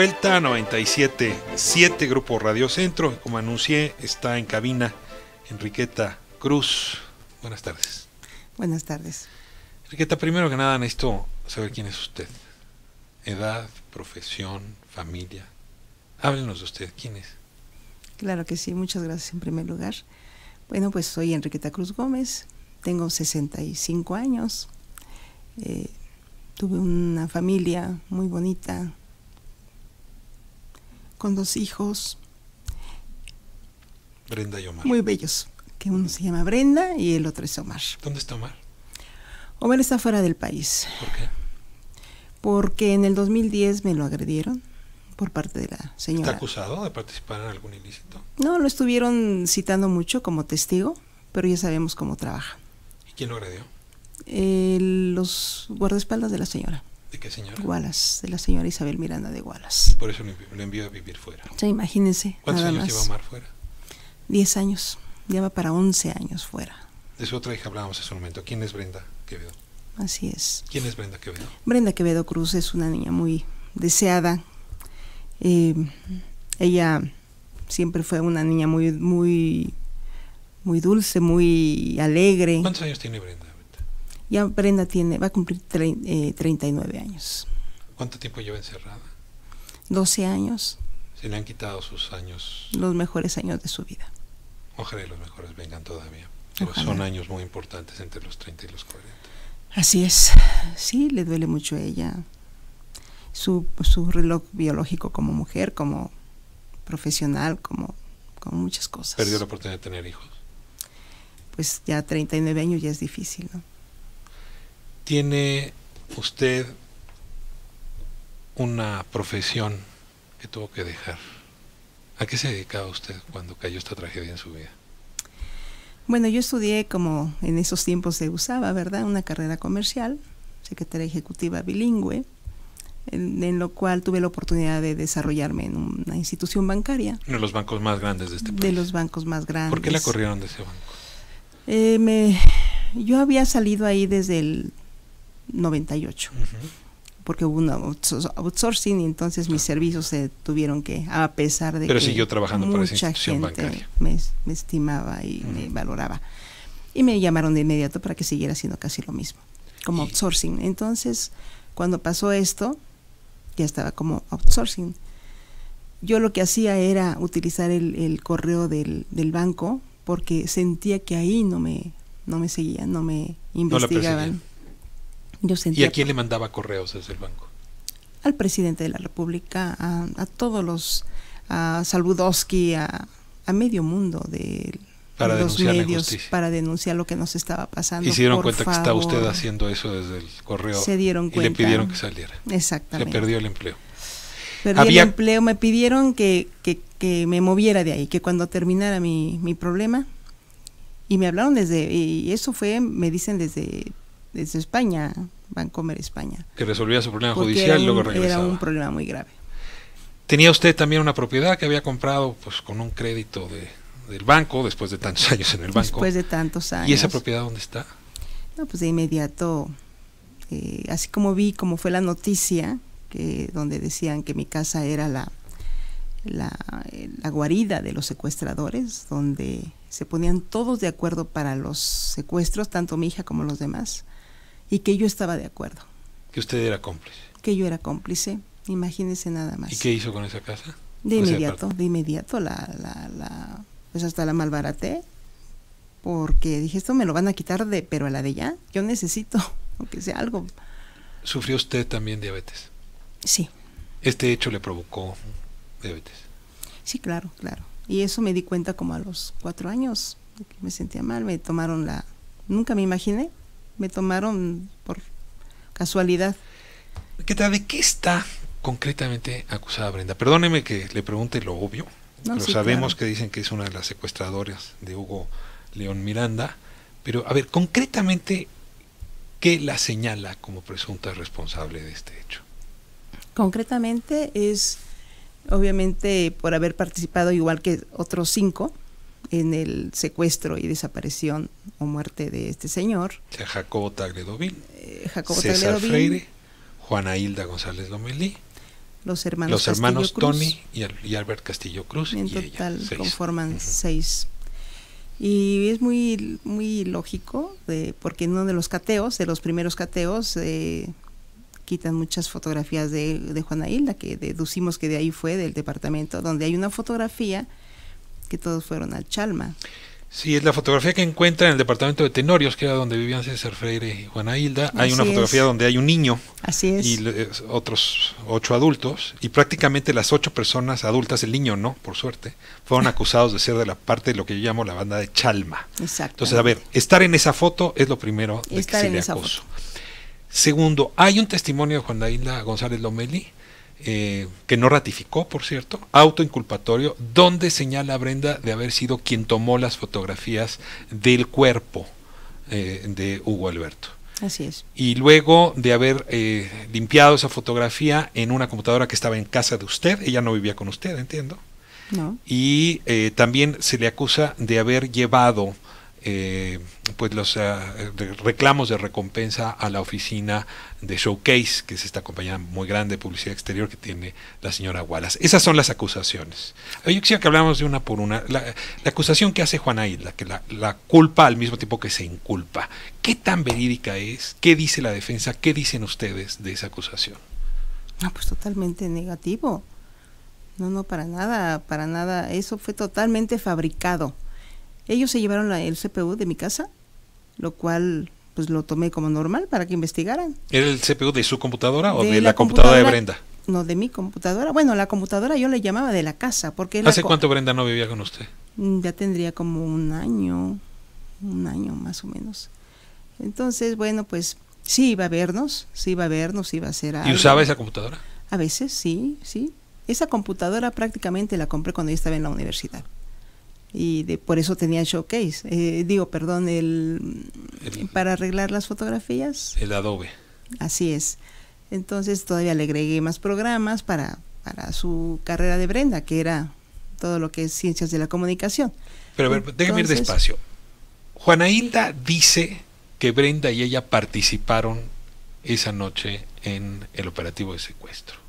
vuelta, 97.7 Grupo Radio Centro. Como anuncié, está en cabina Enriqueta Cruz. Buenas tardes. Buenas tardes. Enriqueta, primero que nada necesito saber quién es usted. Edad, profesión, familia. Háblenos de usted, ¿quién es? Claro que sí, muchas gracias en primer lugar. Bueno, pues soy Enriqueta Cruz Gómez, tengo 65 años, tuve una familia muy bonita, con 2 hijos. Brenda y Omar. Muy bellos, que uno se llama Brenda y el otro es Omar. ¿Dónde está Omar? Omar está fuera del país. ¿Por qué? Porque en el 2010 me lo agredieron por parte de la señora. ¿Está acusado de participar en algún ilícito? No, lo estuvieron citando mucho como testigo, pero ya sabemos cómo trabaja. ¿Y quién lo agredió? Los guardaespaldas de la señora. ¿De qué señora? Wallace, de la señora Isabel Miranda de Wallace. Por eso lo envió a vivir fuera. Sí, imagínense. ¿Cuántos nada años más. lleva Omar fuera? 10 años. Ya va para 11 años fuera. De su otra hija hablábamos hace un momento. ¿Quién es Brenda Quevedo? Así es. ¿Quién es Brenda Quevedo? Brenda Quevedo Cruz es una niña muy deseada. Ella siempre fue una niña muy dulce, muy alegre. ¿Cuántos años tiene Brenda? Ya Brenda va a cumplir 39 años. ¿Cuánto tiempo lleva encerrada? 12 años. Se le han quitado sus años. Los mejores años de su vida. Ojalá y los mejores vengan todavía. Pero Ojalá. son años muy importantes entre los 30 y los 40. Así es. Sí, le duele mucho a ella. Su reloj biológico como mujer, como profesional, como muchas cosas. ¿Perdió la oportunidad de tener hijos? Pues ya 39 años ya es difícil, ¿no? ¿Tiene usted una profesión que tuvo que dejar? ¿A qué se dedicaba usted cuando cayó esta tragedia en su vida? Bueno, yo estudié como en esos tiempos se usaba, ¿verdad? Una carrera comercial, secretaria ejecutiva bilingüe, en lo cual tuve la oportunidad de desarrollarme en una institución bancaria. Uno de los bancos más grandes de este país. De los bancos más grandes. ¿Por qué la corrieron de ese banco? Yo había salido ahí desde el 98, porque hubo un outsourcing y entonces mis servicios se tuvieron que, a pesar de Pero que siguió trabajando para esa mucha institución gente bancaria. me estimaba y me valoraba. Y me llamaron de inmediato para que siguiera haciendo casi lo mismo, como outsourcing. Entonces, cuando pasó esto, ya estaba como outsourcing. Yo lo que hacía era utilizar el correo del banco porque sentía que ahí no me seguían, no me investigaban. Yo sentía. ¿Y a quién le mandaba correos desde el banco? Al presidente de la República, a todos los, a Saludowski, a medio mundo de para los denunciar la medios, injusticia. para denunciar lo que nos estaba pasando. Y se dieron por cuenta favor. que estaba usted haciendo eso desde el correo. Se dieron cuenta. Y le pidieron que saliera. Exactamente. Se perdió el empleo. Perdí el empleo, me pidieron que me moviera de ahí, que cuando terminara mi problema, y me hablaron y eso fue, me dicen desde España, Bancomer España. Que resolvía su problema judicial y luego regresaba. Era un problema muy grave. Tenía usted también una propiedad que había comprado pues con un crédito del banco, después de tantos años en el banco. Después de tantos años. ¿Y esa propiedad dónde está? No, pues de inmediato, así como vi cómo fue la noticia, donde decían que mi casa era la guarida de los secuestradores, donde se ponían todos de acuerdo para los secuestros, tanto mi hija como los demás, y que yo estaba de acuerdo. Que usted era cómplice. Que yo era cómplice, imagínense nada más. ¿Y qué hizo con esa casa? De inmediato pues hasta la malbaraté, porque dije, esto me lo van a quitar pero a la de ya, yo necesito, aunque sea algo. ¿Sufrió usted también diabetes? Sí. ¿Este hecho le provocó diabetes? Sí, claro. Y eso me di cuenta como a los 4 años, que me sentía mal, me tomaron nunca me imaginé, me tomaron por casualidad. ¿De qué está concretamente acusada Brenda? Perdóneme que le pregunte lo obvio, No, pero sí, sabemos claro. que dicen que es una de las secuestradoras de Hugo León Miranda, pero a ver, concretamente, ¿qué la señala como presunta responsable de este hecho? Concretamente es, obviamente, por haber participado igual que otros 5 en el secuestro y desaparición o muerte de este señor. O sea, Jacobo Tagle Dovín, Jacobo César Tagle Dovín, Freire, Juana Hilda González Lomelí los hermanos Los hermanos Castillo Cruz. Tony y Albert Castillo Cruz. En y total ella, 6. conforman 6. Y es muy, muy lógico, porque en uno de los cateos, de los primeros cateos, quitan muchas fotografías de Juana Hilda, que deducimos que de ahí fue, del departamento, donde hay una fotografía que todos fueron al Chalma. Sí, es la fotografía que encuentra en el departamento de Tenorios, que era donde vivían César Freire y Juana Hilda. Hay una fotografía donde hay un niño. Así es. Y otros 8 adultos. Y prácticamente las 8 personas adultas, el niño no, por suerte, fueron acusados de ser de la parte de lo que yo llamo la banda de Chalma. Exacto. Entonces, a ver, estar en esa foto es lo primero de estar que se en le esa acusó. foto. Segundo, hay un testimonio de Juana Hilda González Lomelí, que no ratificó, por cierto, autoinculpatorio, donde señala a Brenda de haber sido quien tomó las fotografías del cuerpo de Hugo Alberto. Así es. Y luego de haber limpiado esa fotografía en una computadora que estaba en casa de usted, ella no vivía con usted, entiendo. No. Y también se le acusa de haber llevado pues los reclamos de recompensa a la oficina de Showcase, que es esta compañía muy grande de publicidad exterior que tiene la señora Wallace. Esas son las acusaciones. Yo quisiera que habláramos de una por una. La acusación que hace Juana Hilda, que la culpa al mismo tiempo que se inculpa. ¿Qué tan verídica es? ¿Qué dice la defensa? ¿Qué dicen ustedes de esa acusación? No, pues totalmente negativo. No, para nada. Eso fue totalmente fabricado. Ellos se llevaron el CPU de mi casa, lo cual pues lo tomé como normal para que investigaran. ¿Era el CPU de su computadora o de la computadora de Brenda? No, de mi computadora. Bueno, la computadora yo le llamaba de la casa. Porque ¿Hace cuánto Brenda no vivía con usted? Ya tendría como un año más o menos. Entonces, bueno, pues sí iba a vernos, iba a hacer algo. ¿Y usaba esa computadora? A veces, sí. Esa computadora prácticamente la compré cuando yo estaba en la universidad. Y por eso tenía Showcase, para arreglar las fotografías. El Adobe. Así es. Entonces todavía le agregué más programas para su carrera de Brenda, que era todo lo que es ciencias de la comunicación. Pero a ver, déjame ir despacio. Juana Hilda dice que Brenda y ella participaron esa noche en el operativo de secuestro.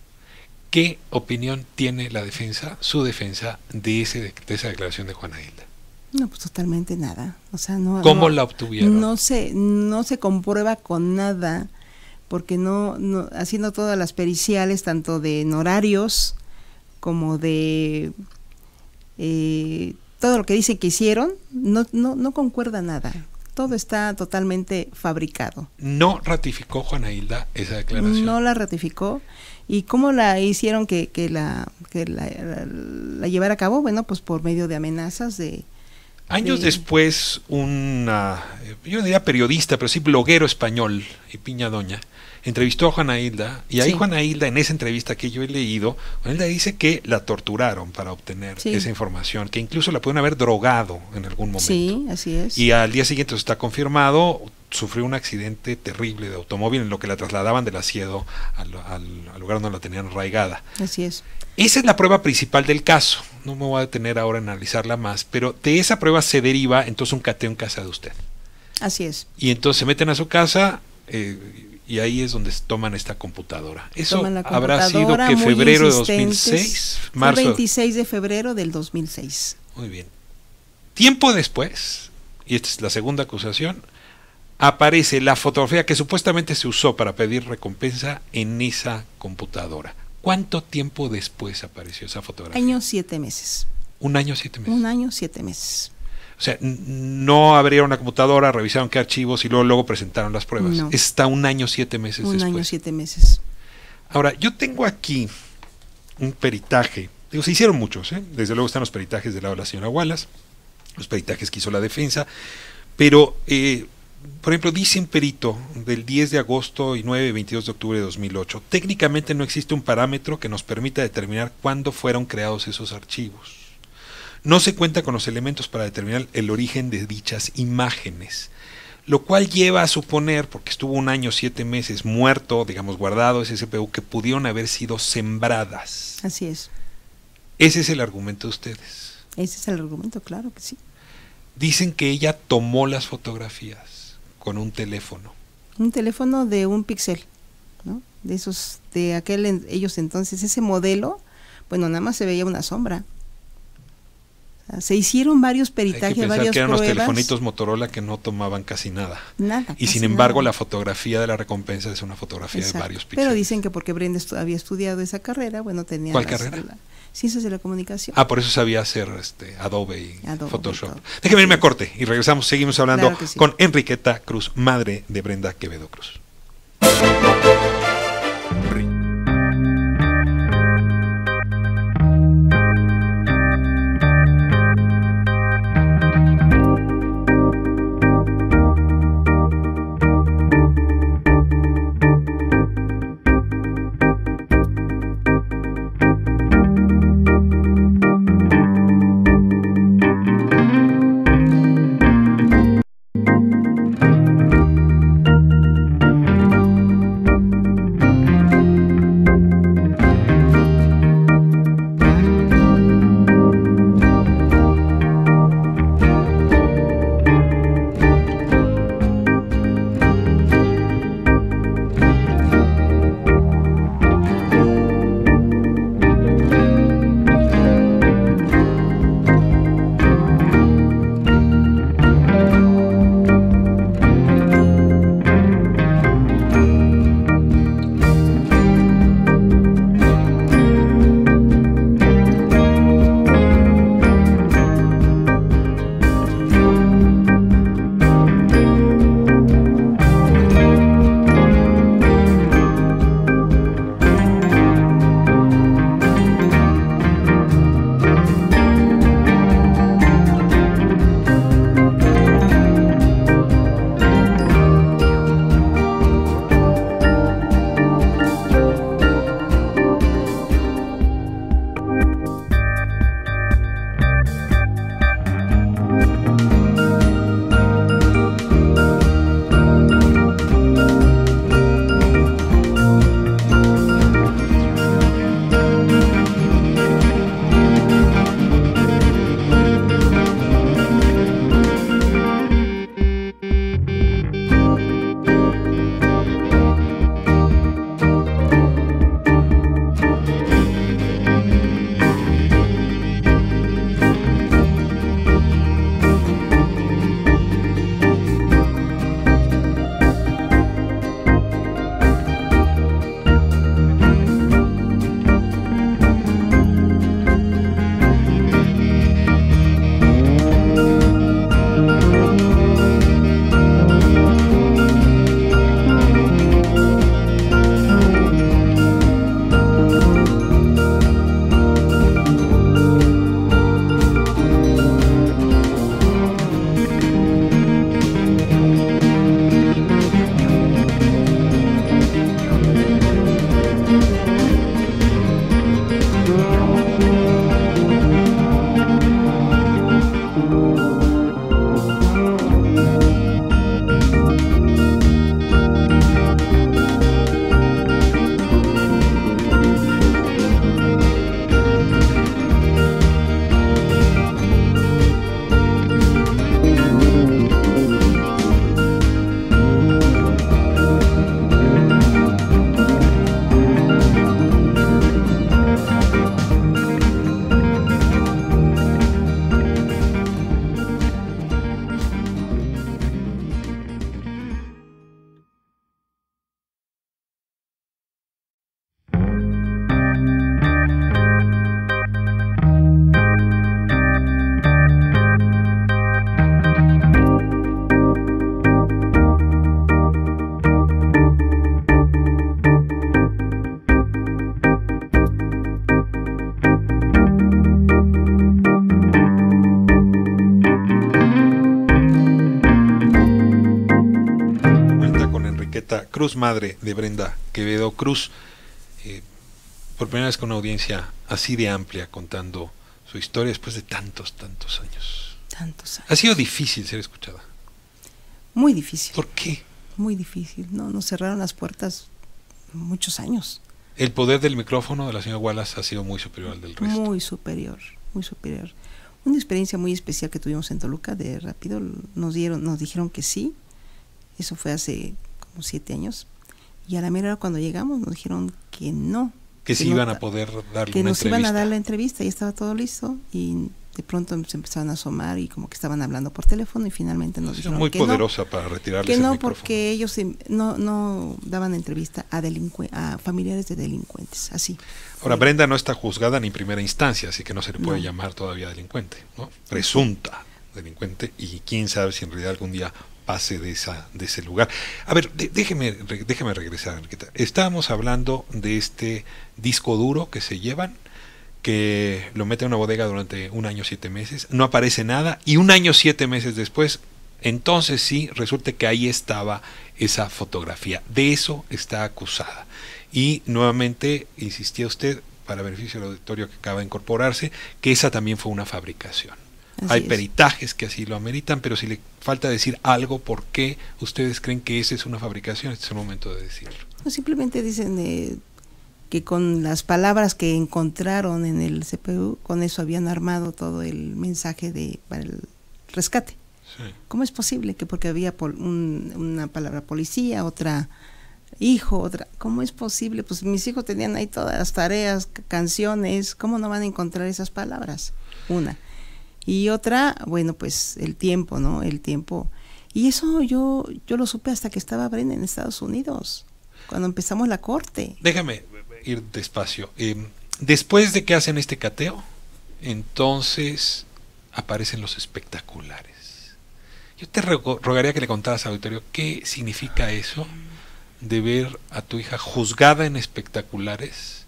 ¿Qué opinión tiene la defensa, su defensa, de esa declaración de Juana Hilda? No, pues totalmente nada. O sea, no. ¿Cómo la obtuvieron? No se comprueba con nada, porque no haciendo todas las periciales, tanto de honorarios como de todo lo que dicen que hicieron, no concuerda nada. Todo está totalmente fabricado. ¿No ratificó Juana Hilda esa declaración? No la ratificó. ¿Y cómo la hicieron que la llevara a cabo? Bueno, pues por medio de amenazas de... Años después, yo diría periodista, pero sí bloguero español, y Piña Doña, entrevistó a Juana Hilda, y ahí sí. Juana Hilda, en esa entrevista que yo he leído, Juana Hilda dice que la torturaron para obtener esa información, que incluso la pudieron haber drogado en algún momento. Sí, así es. Y al día siguiente, está confirmado, sufrió un accidente terrible de automóvil en lo que la trasladaban del Asiedo al lugar donde la tenían arraigada. Así es. Esa es la prueba principal del caso. No me voy a detener ahora en analizarla más, pero de esa prueba se deriva entonces un cateo en casa de usted. Así es. Y entonces se meten a su casa y ahí es donde toman esta computadora. Eso habrá sido que febrero de 2006, marzo. El 26 de febrero del 2006. Muy bien. Tiempo después, y esta es la segunda acusación, aparece la fotografía que supuestamente se usó para pedir recompensa en esa computadora. ¿Cuánto tiempo después apareció esa fotografía? 7 meses. 1 año, 7 meses. 1 año, 7 meses. O sea, no abrieron la computadora, revisaron qué archivos y luego presentaron las pruebas. No. Está 1 año, 7 meses después. 1 año, 7 meses. Ahora, yo tengo aquí un peritaje. Se hicieron muchos, ¿eh? Desde luego están los peritajes del lado de la señora Wallace, los peritajes que hizo la defensa, pero... por ejemplo, dice un perito del 10 de agosto y 9 y 22 de octubre de 2008, técnicamente no existe un parámetro que nos permita determinar cuándo fueron creados esos archivos. No se cuenta con los elementos para determinar el origen de dichas imágenes, lo cual lleva a suponer, porque estuvo 1 año, 7 meses muerto, digamos guardado ese CPU, que pudieron haber sido sembradas. Así es. Ese es el argumento de ustedes. Ese es el argumento, claro que sí. Dicen que ella tomó las fotografías con un teléfono. Un teléfono de 1 píxel. ¿no? Ellos entonces, ese modelo, bueno, nada más se veía una sombra. O sea, se hicieron varios peritajes, Hay que pensar varias que eran pruebas. los telefonitos Motorola que no tomaban casi nada. Nada. Y sin embargo, la fotografía de la recompensa es una fotografía Exacto. de varios píxeles. Pero dicen que porque Brenda había estudiado esa carrera, bueno, tenía... ¿Cuál carrera? Ciencias de la comunicación. Por eso sabía hacer Adobe y Photoshop. Y Déjeme irme a corte y regresamos, seguimos hablando Claro que sí. con Enriqueta Cruz, madre de Brenda Quevedo Cruz. Cruz, madre de Brenda Quevedo Cruz, por primera vez con una audiencia así de amplia contando su historia después de tantos años. Tantos años. Ha sido difícil ser escuchada. Muy difícil. ¿Por qué? Muy difícil. No, nos cerraron las puertas muchos años. El poder del micrófono de la señora Wallace ha sido muy superior al del resto. Muy superior, muy superior. Una experiencia muy especial que tuvimos en Toluca de rápido, nos dijeron que sí. Eso fue hace como 7 años. Y a la mera hora cuando llegamos nos dijeron que no. Que sí iban a poder darle que una nos entrevista. iban a dar la entrevista y estaba todo listo y de pronto se empezaron a asomar y como que estaban hablando por teléfono y finalmente nos dijeron muy que poderosa para retirarles que el no, micrófono. porque ellos no daban entrevista a familiares de delincuentes, así. Ahora, Brenda no está juzgada ni en primera instancia, así que no se le puede No. llamar todavía delincuente, ¿no? Presunta delincuente, y quién sabe si en realidad algún día pase de ese lugar. A ver, déjeme regresar, Enriqueta. Estábamos hablando de este disco duro que se llevan, que lo mete en una bodega durante 1 año 7 meses, no aparece nada, y 1 año 7 meses después, entonces sí, resulta que ahí estaba esa fotografía. De eso está acusada. Y nuevamente insistía usted, para beneficio del auditorio que acaba de incorporarse, que esa también fue una fabricación. Hay peritajes que así lo ameritan, pero si le falta decir algo, ¿por qué ustedes creen que esa es una fabricación? Este es el momento de decirlo. No, simplemente dicen que con las palabras que encontraron en el CPU, con eso habían armado todo el mensaje para el rescate. Sí. ¿Cómo es posible que porque había una palabra policía, otra hijo, otra? ¿Cómo es posible? Pues mis hijos tenían ahí todas las tareas, canciones, ¿cómo no van a encontrar esas palabras? Una. Y otra, bueno, pues el tiempo, ¿no? El tiempo. Y eso yo lo supe hasta que estaba Brenda en Estados Unidos, cuando empezamos la corte. Déjame ir despacio. Después de que hacen este cateo, entonces aparecen los espectaculares. Yo te rogaría que le contaras al auditorio qué significa eso de ver a tu hija juzgada en espectaculares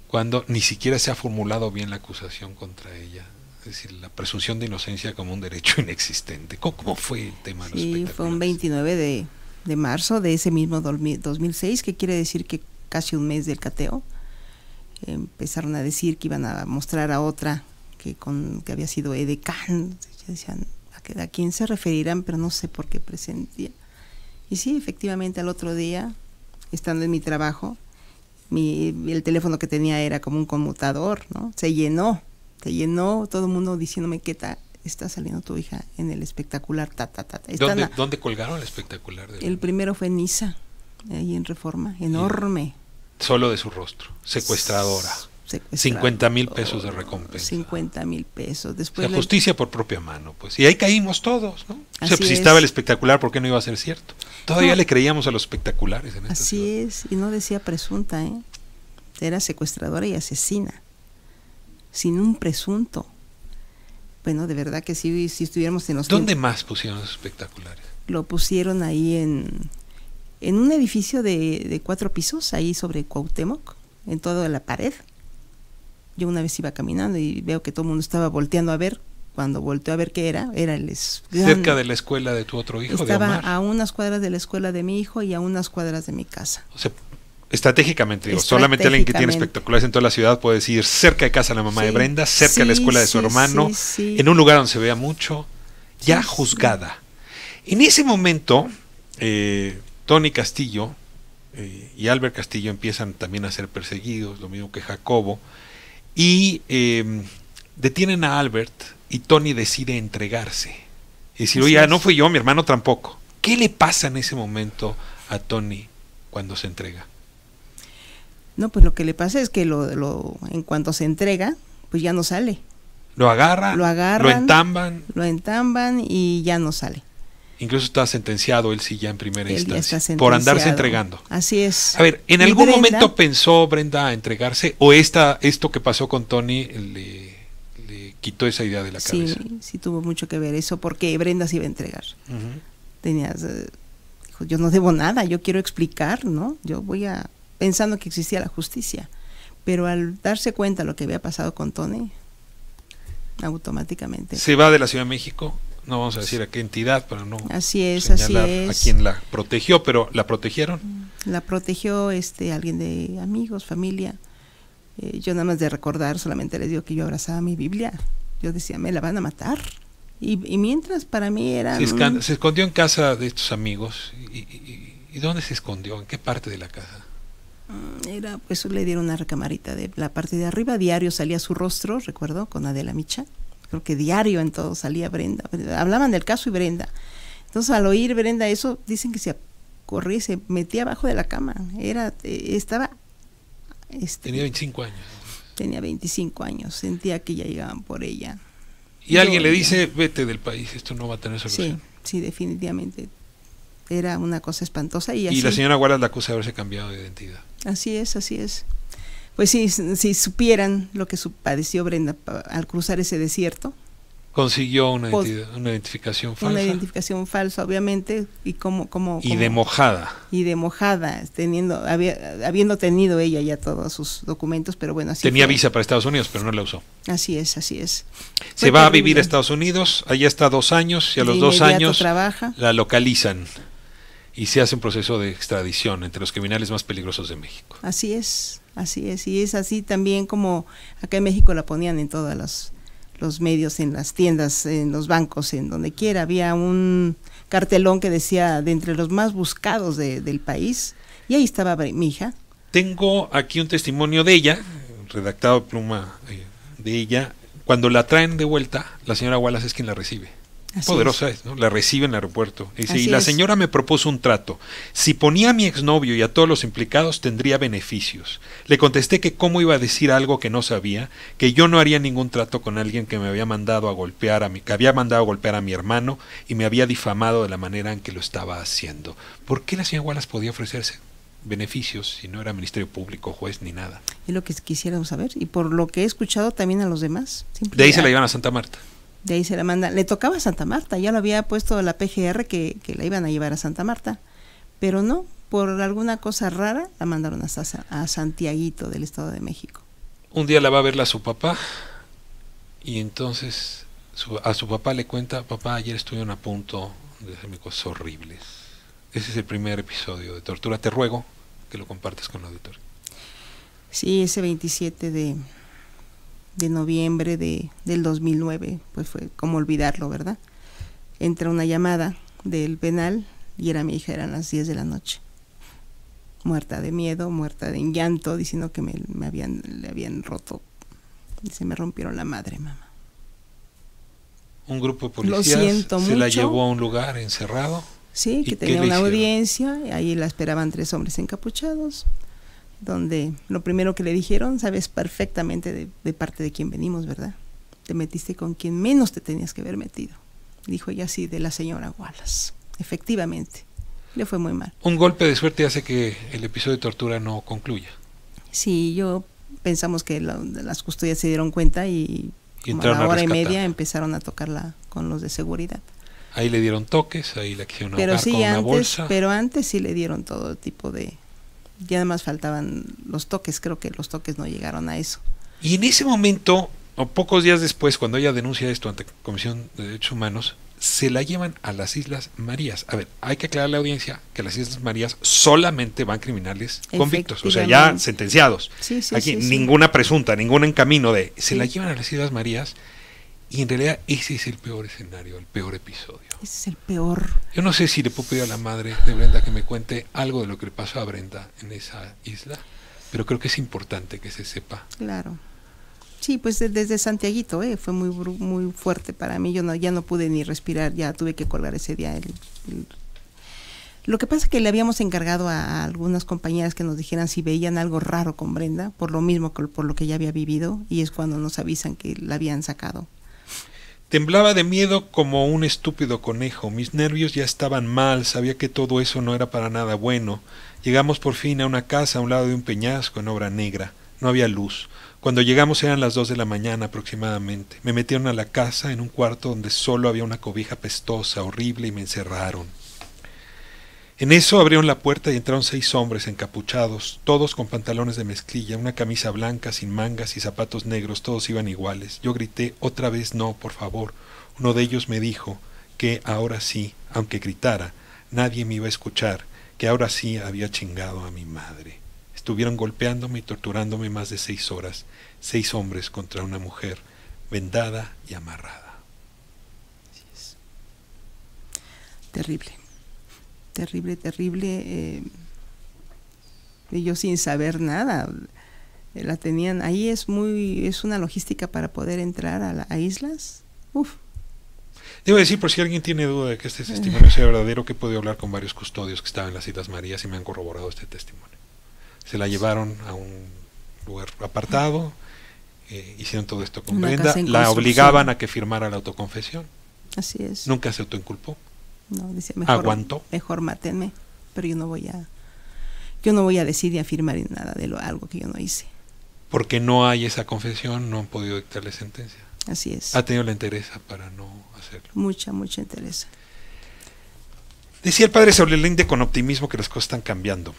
cuando ni siquiera se ha formulado bien la acusación contra ella. Es decir, la presunción de inocencia como un derecho inexistente. ¿Cómo fue el tema de los espectaculares? Sí, fue un 29 de marzo de ese mismo 2006, que quiere decir que casi un mes del cateo. Empezaron a decir que iban a mostrar a otra que había sido edecán. Decían, ¿a quién se referirán? Pero no sé por qué presentía. Y sí, efectivamente, al otro día, estando en mi trabajo, el teléfono que tenía era como un conmutador, ¿no? Se llenó todo el mundo diciéndome que está saliendo tu hija en el espectacular, ¿Dónde colgaron el espectacular? El primero fue en Niza, ahí en Reforma, enorme. Solo de su rostro, secuestradora. 50,000 pesos de recompensa. 50,000 pesos. Después la justicia por propia mano, pues. Y ahí caímos todos, ¿no? O sea, pues, si estaba el espectacular, ¿por qué no iba a ser cierto? Todavía le creíamos a los espectaculares en esta Así ciudad. es, y no decía presunta, ¿eh? Era secuestradora y asesina, sin un presunto. Bueno, de verdad que si estuviéramos en los... ¿Dónde más pusieron los espectaculares? Lo pusieron ahí en un edificio de 4 pisos, ahí sobre Cuauhtémoc, en toda la pared. Yo una vez iba caminando y veo que todo el mundo estaba volteando a ver. Cuando volteó a ver qué era cerca de la escuela de tu otro hijo. Estaba de Omar. A unas cuadras de la escuela de mi hijo y a unas cuadras de mi casa. O sea, estratégicamente, digo, solamente alguien que tiene espectaculares en toda la ciudad puede decir cerca de casa de la mamá de Brenda, cerca de la escuela de su hermano, en un lugar donde se vea mucho, ya juzgada. En ese momento, Tony Castillo y Albert Castillo empiezan también a ser perseguidos, lo mismo que Jacobo, y detienen a Albert y Tony decide entregarse. Y decir, oye, no fui yo, mi hermano tampoco. ¿Qué le pasa en ese momento a Tony cuando se entrega? No, pues lo que le pasa es que en cuanto se entrega, pues ya no sale. Lo agarran, lo entamban y ya no sale. Incluso está sentenciado él sí ya en primera instancia por andarse entregando. Así es. A ver, ¿en algún momento pensó Brenda a entregarse o esto que pasó con Tony le quitó esa idea de la cabeza? Sí tuvo mucho que ver eso, porque Brenda se iba a entregar. Dijo, yo no debo nada, yo quiero explicar, ¿no? Yo pensando que existía la justicia, pero al darse cuenta de lo que había pasado con Tony, automáticamente se va de la Ciudad de México. No vamos a decir a qué entidad para no señalar a quién la protegió, pero ¿la protegieron? La protegió alguien de amigos, familia. Yo nada más de recordar, solamente les digo que yo abrazaba mi Biblia. Yo decía, me la van a matar. Y mientras para mí era... Se escondió en casa de estos amigos. ¿Y dónde se escondió? ¿En qué parte de la casa? Pues le dieron una recamarita de la parte de arriba. Diario salía su rostro, recuerdo, con Adela Micha. Creo que diario en todo salía Brenda. Hablaban del caso y Brenda. Entonces al oír Brenda eso, dicen que se corría y se metía abajo de la cama. Estaba... Tenía 25 años. Tenía 25 años, sentía que ya llegaban por ella. Y alguien le dice, vete del país, esto no va a tener solución. Sí, definitivamente. Era una cosa espantosa. Y la señora Wallace la acusa de haberse cambiado de identidad. Así es. Pues sí, si supieran lo que padeció Brenda al cruzar ese desierto. Consiguió una identificación falsa. Una identificación falsa, obviamente, y de mojada. Y de mojada, habiendo tenido ella ya todos sus documentos, pero bueno, así tenía fue. visa para Estados Unidos, pero no la usó. Así es. Se va a vivir a Estados Unidos, allá está 2 años, y a los 2 años trabaja. La localizan y se hace un proceso de extradición entre los criminales más peligrosos de México. Así es, y es así también como acá en México la ponían en todas los medios, en las tiendas, en los bancos, en donde quiera. Había un cartelón que decía de entre los más buscados del país, y ahí estaba mi hija. Tengo aquí un testimonio de ella, redactado a pluma de ella. Cuando la traen de vuelta, la señora Wallace es quien la recibe. Así poderosa es, ¿no? La recibe en el aeropuerto. Dice, Así y la es. señora me propuso un trato. Si ponía a mi exnovio y a todos los implicados, tendría beneficios. Le contesté que cómo iba a decir algo que no sabía, que yo no haría ningún trato con alguien que me había mandado a golpear que había mandado a golpear a mi hermano y me había difamado de la manera en que lo estaba haciendo. ¿Por qué la señora Wallace podía ofrecerse beneficios si no era Ministerio Público, juez ni nada? Es lo que quisiéramos saber, y por lo que he escuchado también a los demás. De ahí se la llevan a Santa Marta. De ahí se la mandan. Le tocaba a Santa Marta, ya lo había puesto la PGR que la iban a llevar a Santa Marta, pero no, por alguna cosa rara la mandaron hasta a Santiaguito del Estado de México. Un día la va a verla a su papá y entonces a su papá le cuenta, papá, ayer estuvieron a punto de hacerme cosas horribles. Ese es el primer episodio de tortura. Te ruego que lo compartas con el auditorio. Sí, ese 27 de noviembre del 2009, pues fue como olvidarlo, ¿verdad? Entra una llamada del penal y era mi hija, eran las 10 de la noche. Muerta de miedo, muerta de llanto, diciendo que le habían roto, y se me rompieron la madre, mamá. Un grupo de policías se la llevó a un lugar encerrado. Sí, que tenía una audiencia, y ahí la esperaban 3 hombres encapuchados, donde lo primero que le dijeron, sabes perfectamente de parte de quién venimos, ¿verdad? Te metiste con quien menos te tenías que haber metido. Dijo ella así de la señora Wallace. Efectivamente, le fue muy mal. Un golpe de suerte hace que el episodio de tortura no concluya. Sí, pensamos que las custodias se dieron cuenta y como a la hora y media empezaron a tocarla con los de seguridad. Ahí le dieron toques, ahí la quisieron ahogar con una bolsa. Pero antes sí le dieron todo tipo de... Ya nada más faltaban los toques, creo que los toques no llegaron a eso. Y en ese momento, o pocos días después, cuando ella denuncia esto ante Comisión de Derechos Humanos, se la llevan a las Islas Marías. A ver, hay que aclarar a la audiencia que a las Islas Marías solamente van criminales convictos, o sea, ya sentenciados. Sí, aquí ninguna presunta, ningún en camino de... Se la llevan a las Islas Marías y en realidad ese es el peor escenario, el peor episodio. Ese es el peor. Yo no sé si le puedo pedir a la madre de Brenda que me cuente algo de lo que le pasó a Brenda en esa isla, pero creo que es importante que se sepa. Claro. Sí, pues desde Santiaguito, fue muy fuerte para mí. Yo ya no pude ni respirar, ya tuve que colgar ese día. Lo que pasa es que le habíamos encargado a algunas compañeras que nos dijeran si veían algo raro con Brenda, por lo mismo que por lo que ya había vivido, y es cuando nos avisan que la habían sacado. Temblaba de miedo como un estúpido conejo. Mis nervios ya estaban mal, sabía que todo eso no era para nada bueno. Llegamos por fin a una casa a un lado de un peñasco en obra negra. No había luz. Cuando llegamos eran las 2 de la mañana aproximadamente. Me metieron a la casa en un cuarto donde solo había una cobija pestosa, horrible, y me encerraron. En eso abrieron la puerta y entraron 6 hombres encapuchados, todos con pantalones de mezclilla, una camisa blanca sin mangas y zapatos negros, todos iban iguales. Yo grité, otra vez no, por favor. Uno de ellos me dijo que ahora sí, aunque gritara, nadie me iba a escuchar, que ahora sí había chingado a mi madre. Estuvieron golpeándome y torturándome más de 6 horas, 6 hombres contra una mujer, vendada y amarrada. Así es. Terrible. Terrible, yo sin saber nada, la tenían ahí. Es una logística para poder entrar a islas, Debo decir, por si alguien tiene duda de que este testimonio sea verdadero, que he podido hablar con varios custodios que estaban en las Islas Marías y me han corroborado este testimonio. Se la llevaron a un lugar apartado, hicieron todo esto con Una Brenda, casa en la construcción. obligaban a que firmara la autoconfesión, Así es. nunca se autoinculpó, No, dice, mejor, aguantó. mejor mátenme, pero yo no voy a decir y afirmar nada de algo que yo no hice. Porque no hay esa confesión, no han podido dictarle sentencia. Así es. Ha tenido la entereza para no hacerlo. Mucha interés. Decía el padre Saulelinde con optimismo que las cosas están cambiando.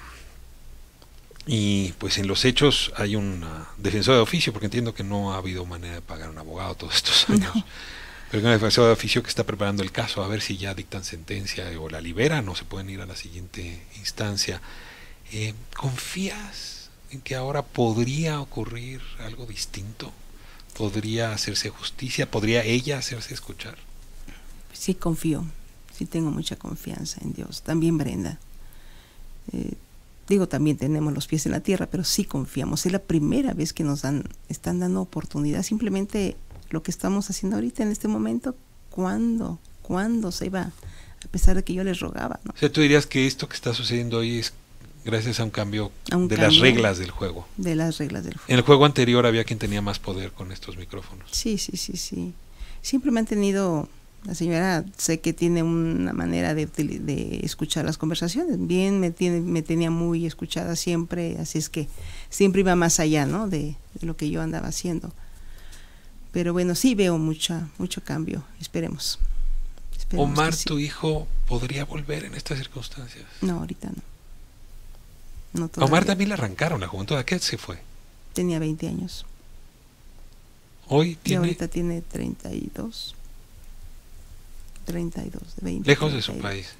Y pues en los hechos hay una defensora de oficio, porque entiendo que no ha habido manera de pagar un abogado todos estos años. No. Pero hay una defensora de oficio que está preparando el caso a ver si ya dictan sentencia o la liberan o se pueden ir a la siguiente instancia. ¿Confías en que ahora podría ocurrir algo distinto? ¿Podría hacerse justicia? ¿Podría ella hacerse escuchar? Sí confío, sí tengo mucha confianza en Dios. También Brenda. También tenemos los pies en la tierra, pero sí confiamos. Es la primera vez que están dando oportunidad. Simplemente lo que estamos haciendo ahorita en este momento, ¿cuándo se iba? A pesar de que yo les rogaba, ¿no? O sea, tú dirías que esto que está sucediendo hoy es gracias a un cambio de las cambio reglas del juego. De las reglas del juego. En el juego anterior había quien tenía más poder con estos micrófonos. Sí. Siempre me han tenido, la señora sé que tiene una manera de escuchar las conversaciones. Bien, me tenía muy escuchada siempre, así es que siempre iba más allá, ¿no? de lo que yo andaba haciendo. Pero bueno, sí veo mucho cambio. Esperemos Omar, sí. tu hijo, ¿podría volver en estas circunstancias? No, ahorita no. No A todavía. Omar también le arrancaron la juventud. ¿A qué se fue? Tenía 20 años. Hoy Y tiene... ahorita tiene 32. 32, de 20. Lejos de 32. su país.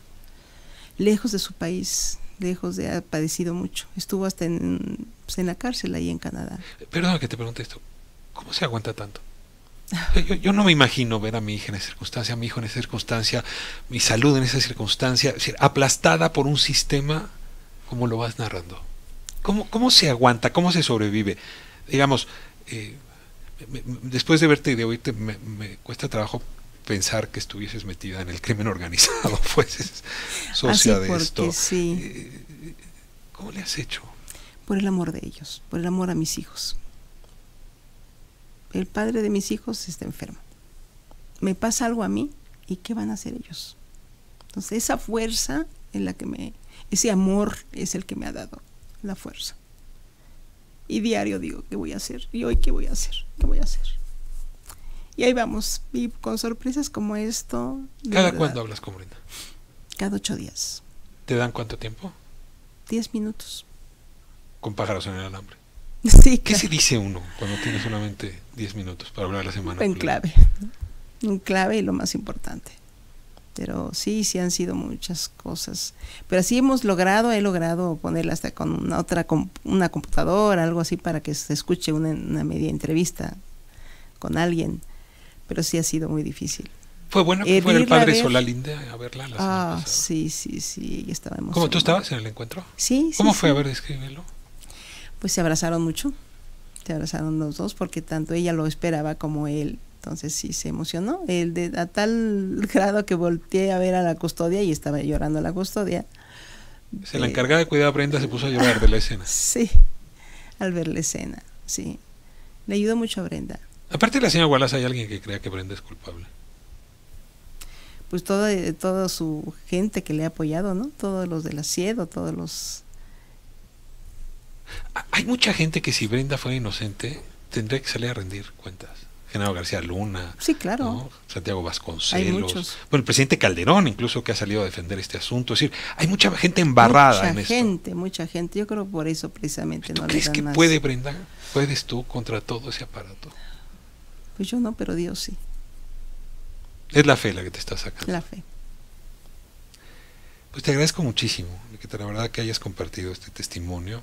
Lejos de su país, lejos de... Ha padecido mucho. Estuvo hasta en la cárcel ahí en Canadá. Perdona que te pregunte esto. ¿Cómo se aguanta tanto? Yo no me imagino ver a mi hija en esa circunstancia, a mi hijo en esa circunstancia, mi salud en esa circunstancia, es decir, aplastada por un sistema como lo vas narrando. ¿Cómo se aguanta? ¿Cómo se sobrevive? Digamos, después de verte y de oírte, me cuesta trabajo pensar que estuvieses metida en el crimen organizado, fueses socia de esto. Sí. ¿Cómo le has hecho? Por el amor de ellos, por el amor a mis hijos. El padre de mis hijos está enfermo. Me pasa algo a mí, ¿y qué van a hacer ellos? Entonces esa fuerza en la que ese amor es el que me ha dado la fuerza. Y diario digo, ¿qué voy a hacer? ¿Y hoy qué voy a hacer? ¿Qué voy a hacer? Y ahí vamos, y con sorpresas como esto. ¿Cada cuándo hablas con Brenda? Cada 8 días. ¿Te dan cuánto tiempo? 10 minutos. Con pájaros en el alambre. Sí, ¿Qué se dice uno cuando tienes solamente 10 minutos para hablar a la semana? En clave. En clave y lo más importante. Pero sí han sido muchas cosas. Pero así he logrado ponerla hasta con una computadora, algo así para que se escuche una media entrevista con alguien. Pero sí ha sido muy difícil. Fue bueno que fuera el padre Solalinde a verla la semana pasada. Sí, estaba emocionada. ¿Cómo tú estabas en el encuentro? Sí. ¿Cómo fue? A ver, descríbelo. Pues se abrazaron mucho. Se abrazaron los dos porque tanto ella lo esperaba como él. Entonces sí se emocionó. A tal grado que volteé a ver a la custodia y estaba llorando la custodia. La encargada de cuidar a Brenda se puso a llorar de la escena. Sí, al ver la escena, sí. Le ayudó mucho a Brenda. Aparte de la señora Wallace, ¿hay alguien que crea que Brenda es culpable? Pues toda su gente que le ha apoyado, ¿no? Todos los del asiedo, todos los... Hay mucha gente que si Brenda fuera inocente tendría que salir a rendir cuentas. Genaro García Luna, sí, claro, ¿no? Santiago Vasconcelos, hay muchos. Bueno, el presidente Calderón incluso, que ha salido a defender este asunto. Es decir, hay mucha gente embarrada en esto. Mucha gente. Yo creo por eso precisamente ¿Tú no crees le dan que más. puede, Brenda? ¿Puedes tú contra todo ese aparato? Pues yo no, pero Dios sí. Es la fe la que te está sacando. La fe. Pues te agradezco muchísimo, que la verdad que hayas compartido este testimonio.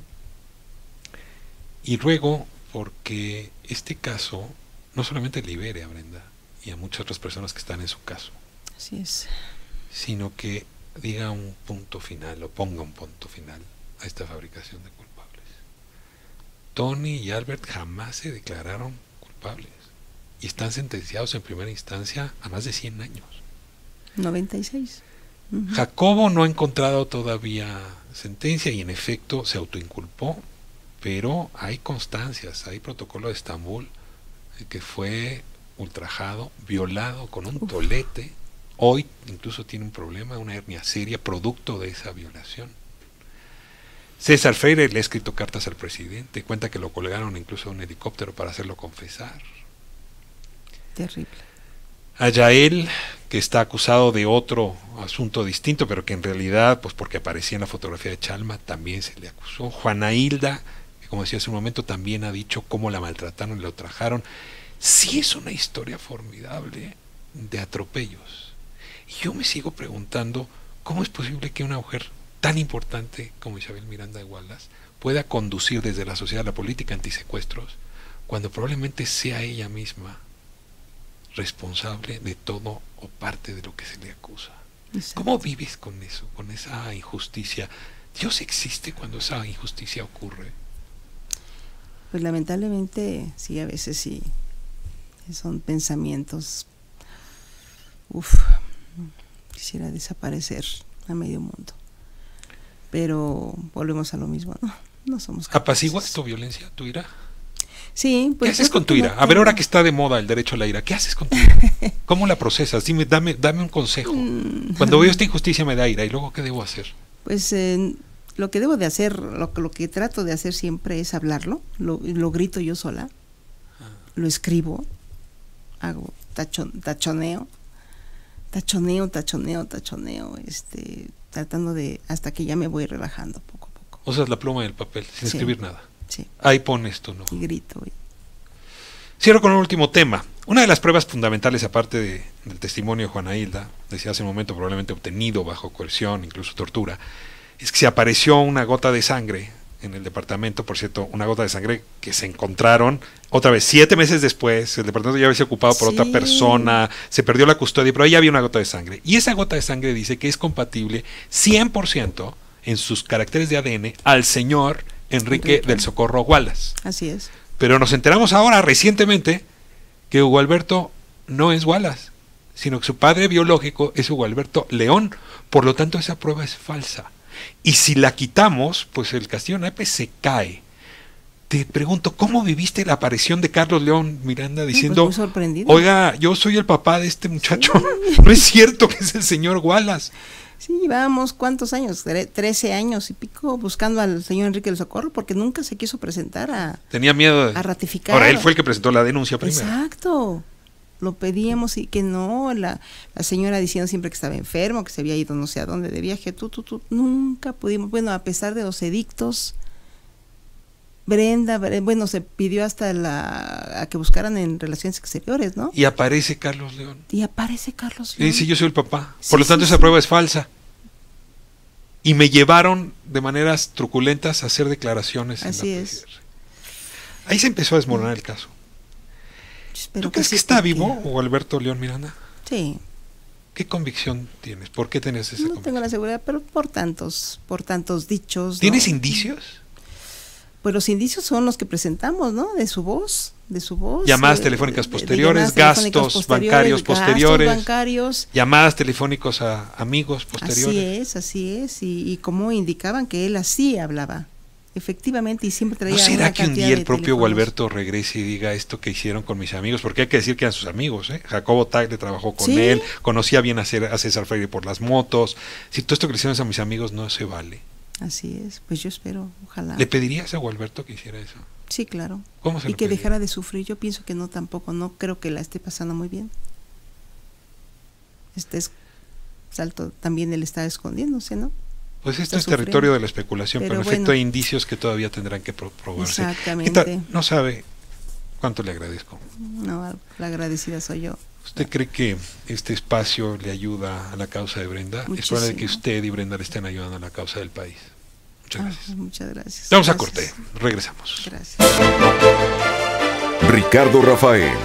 Y ruego porque este caso no solamente libere a Brenda y a muchas otras personas que están en su caso. Así es. Sino que diga un punto final o ponga un punto final a esta fabricación de culpables. Tony y Albert jamás se declararon culpables. y están sentenciados en primera instancia a más de 100 años. 96. Jacobo no ha encontrado todavía sentencia y en efecto se autoinculpó, pero hay constancias, hay protocolo de Estambul que fue ultrajado, violado con un tolete. Hoy incluso tiene un problema, una hernia seria producto de esa violación. César Freire le ha escrito cartas al presidente, cuenta que lo colgaron incluso a un helicóptero para hacerlo confesar. Terrible. A Yael, que está acusado de otro asunto distinto, pero que en realidad, pues porque aparecía en la fotografía de Chalma, también se le acusó. Juana Hilda, que como decía hace un momento, también ha dicho cómo la maltrataron y la ultrajaron. Sí es una historia formidable de atropellos. Y yo me sigo preguntando, ¿cómo es posible que una mujer tan importante como Isabel Miranda de Wallace pueda conducir desde la sociedad la política antisecuestros cuando probablemente sea ella misma responsable de todo o parte de lo que se le acusa? Exacto. ¿Cómo vives con eso, con esa injusticia? ¿Dios existe cuando esa injusticia ocurre? Pues lamentablemente sí, a veces sí son pensamientos. Quisiera desaparecer a medio mundo, pero volvemos a lo mismo, no somos capaces. ¿Apaciguas tu violencia, tu ira? Sí, pues. ¿Qué haces con tu ira? A ver, ahora que está de moda el derecho a la ira, ¿qué haces con tu ira? ¿Cómo la procesas? Dime, dame un consejo. Cuando veo esta injusticia me da ira, ¿y luego qué debo hacer? Pues lo que debo de hacer, lo que trato de hacer siempre es hablarlo, lo grito yo sola, lo escribo, hago tachoneo, tratando de, hasta que ya me voy relajando poco a poco. Usas la pluma y el papel, sin escribir nada. Sí. Ahí pones tú, ¿no? Y grito. Cierro con un último tema. Una de las pruebas fundamentales, aparte del testimonio de Juana Hilda, decía hace un momento, probablemente obtenido bajo coerción, incluso tortura, es que se apareció una gota de sangre en el departamento, por cierto, una gota de sangre que se encontraron otra vez 7 meses después. El departamento ya había sido ocupado por otra persona, se perdió la custodia, pero ahí había una gota de sangre. Y esa gota de sangre dice que es compatible 100% en sus caracteres de ADN al señor Enrique del Socorro Wallace. Así es. Pero nos enteramos ahora, recientemente, que Hugo Alberto no es Wallace, sino que su padre biológico es Hugo Alberto León. Por lo tanto, esa prueba es falsa. Y si la quitamos, pues el castillo de naipes se cae. Te pregunto, ¿cómo viviste la aparición de Carlos León Miranda diciendo, pues muy sorprendido. Oiga, yo soy el papá de este muchacho? No es cierto que es el señor Wallace. Sí, llevábamos ¿cuántos años? 13 años y pico buscando al señor Enrique del Socorro porque nunca se quiso presentar tenía miedo a ratificar. Ahora él fue el que presentó la denuncia primero. Exacto. Lo pedíamos y que no, la señora diciendo siempre que estaba enfermo, que se había ido no sé a dónde de viaje, nunca pudimos, bueno, a pesar de los edictos, Brenda, se pidió hasta a que buscaran en Relaciones Exteriores, ¿no? Y aparece Carlos León. Y dice, yo soy el papá. Sí, por lo tanto, sí, esa prueba es falsa. Y me llevaron de maneras truculentas a hacer declaraciones. Así es. Ahí se empezó a desmoronar el caso. ¿Tú crees que está vivo Hugo Alberto León Miranda? Sí. ¿Qué convicción tienes? ¿Por qué tenías esa convicción? No tengo la seguridad, pero por tantos dichos. ¿Tienes indicios? Pues los indicios son los que presentamos, ¿no? De su voz. Llamadas telefónicas posteriores, gastos bancarios posteriores. Llamadas telefónicos a amigos posteriores. Así es. Y como indicaban que él así hablaba. Efectivamente, y siempre traía. ¿No será que un día el propio Hugo Alberto regrese y diga esto que hicieron con mis amigos? Porque hay que decir que eran sus amigos, ¿eh? Jacobo Tagle trabajó con él, conocía bien a César Freire por las motos. Si todo esto que le hicieron a mis amigos no se vale. Así es, pues yo espero, ojalá. ¿Le pedirías a Hugo Alberto que hiciera eso? Sí, claro. ¿Cómo se y que dejara de sufrir. Yo pienso que no, tampoco, no creo que la esté pasando muy bien. Salto también él está escondiéndose, ¿no? Pues esto es territorio de la especulación, pero en efecto hay indicios que todavía tendrán que probarse. Exactamente. No sabe cuánto le agradezco. No, la agradecida soy yo. ¿Usted cree que este espacio le ayuda a la causa de Brenda? Muchísimo. Es probable que usted y Brenda le estén ayudando a la causa del país. Muchas gracias. Muchas gracias. Vamos a corte, regresamos. Gracias. Ricardo Rafael.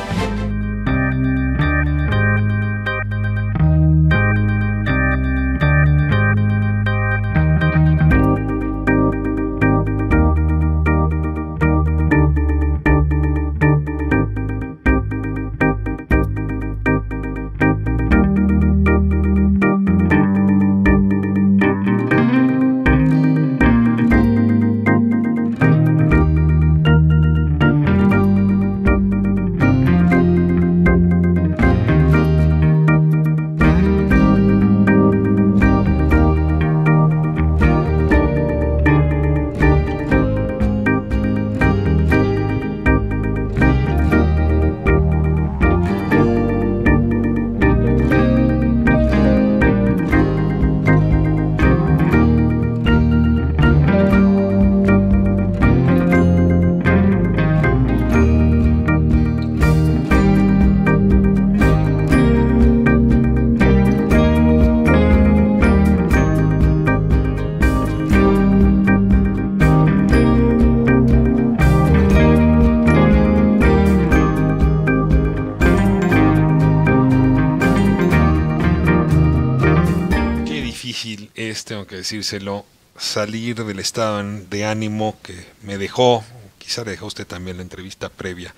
vez, tengo que decírselo, salir del estado de ánimo que me dejó, quizá le dejó usted también la entrevista previa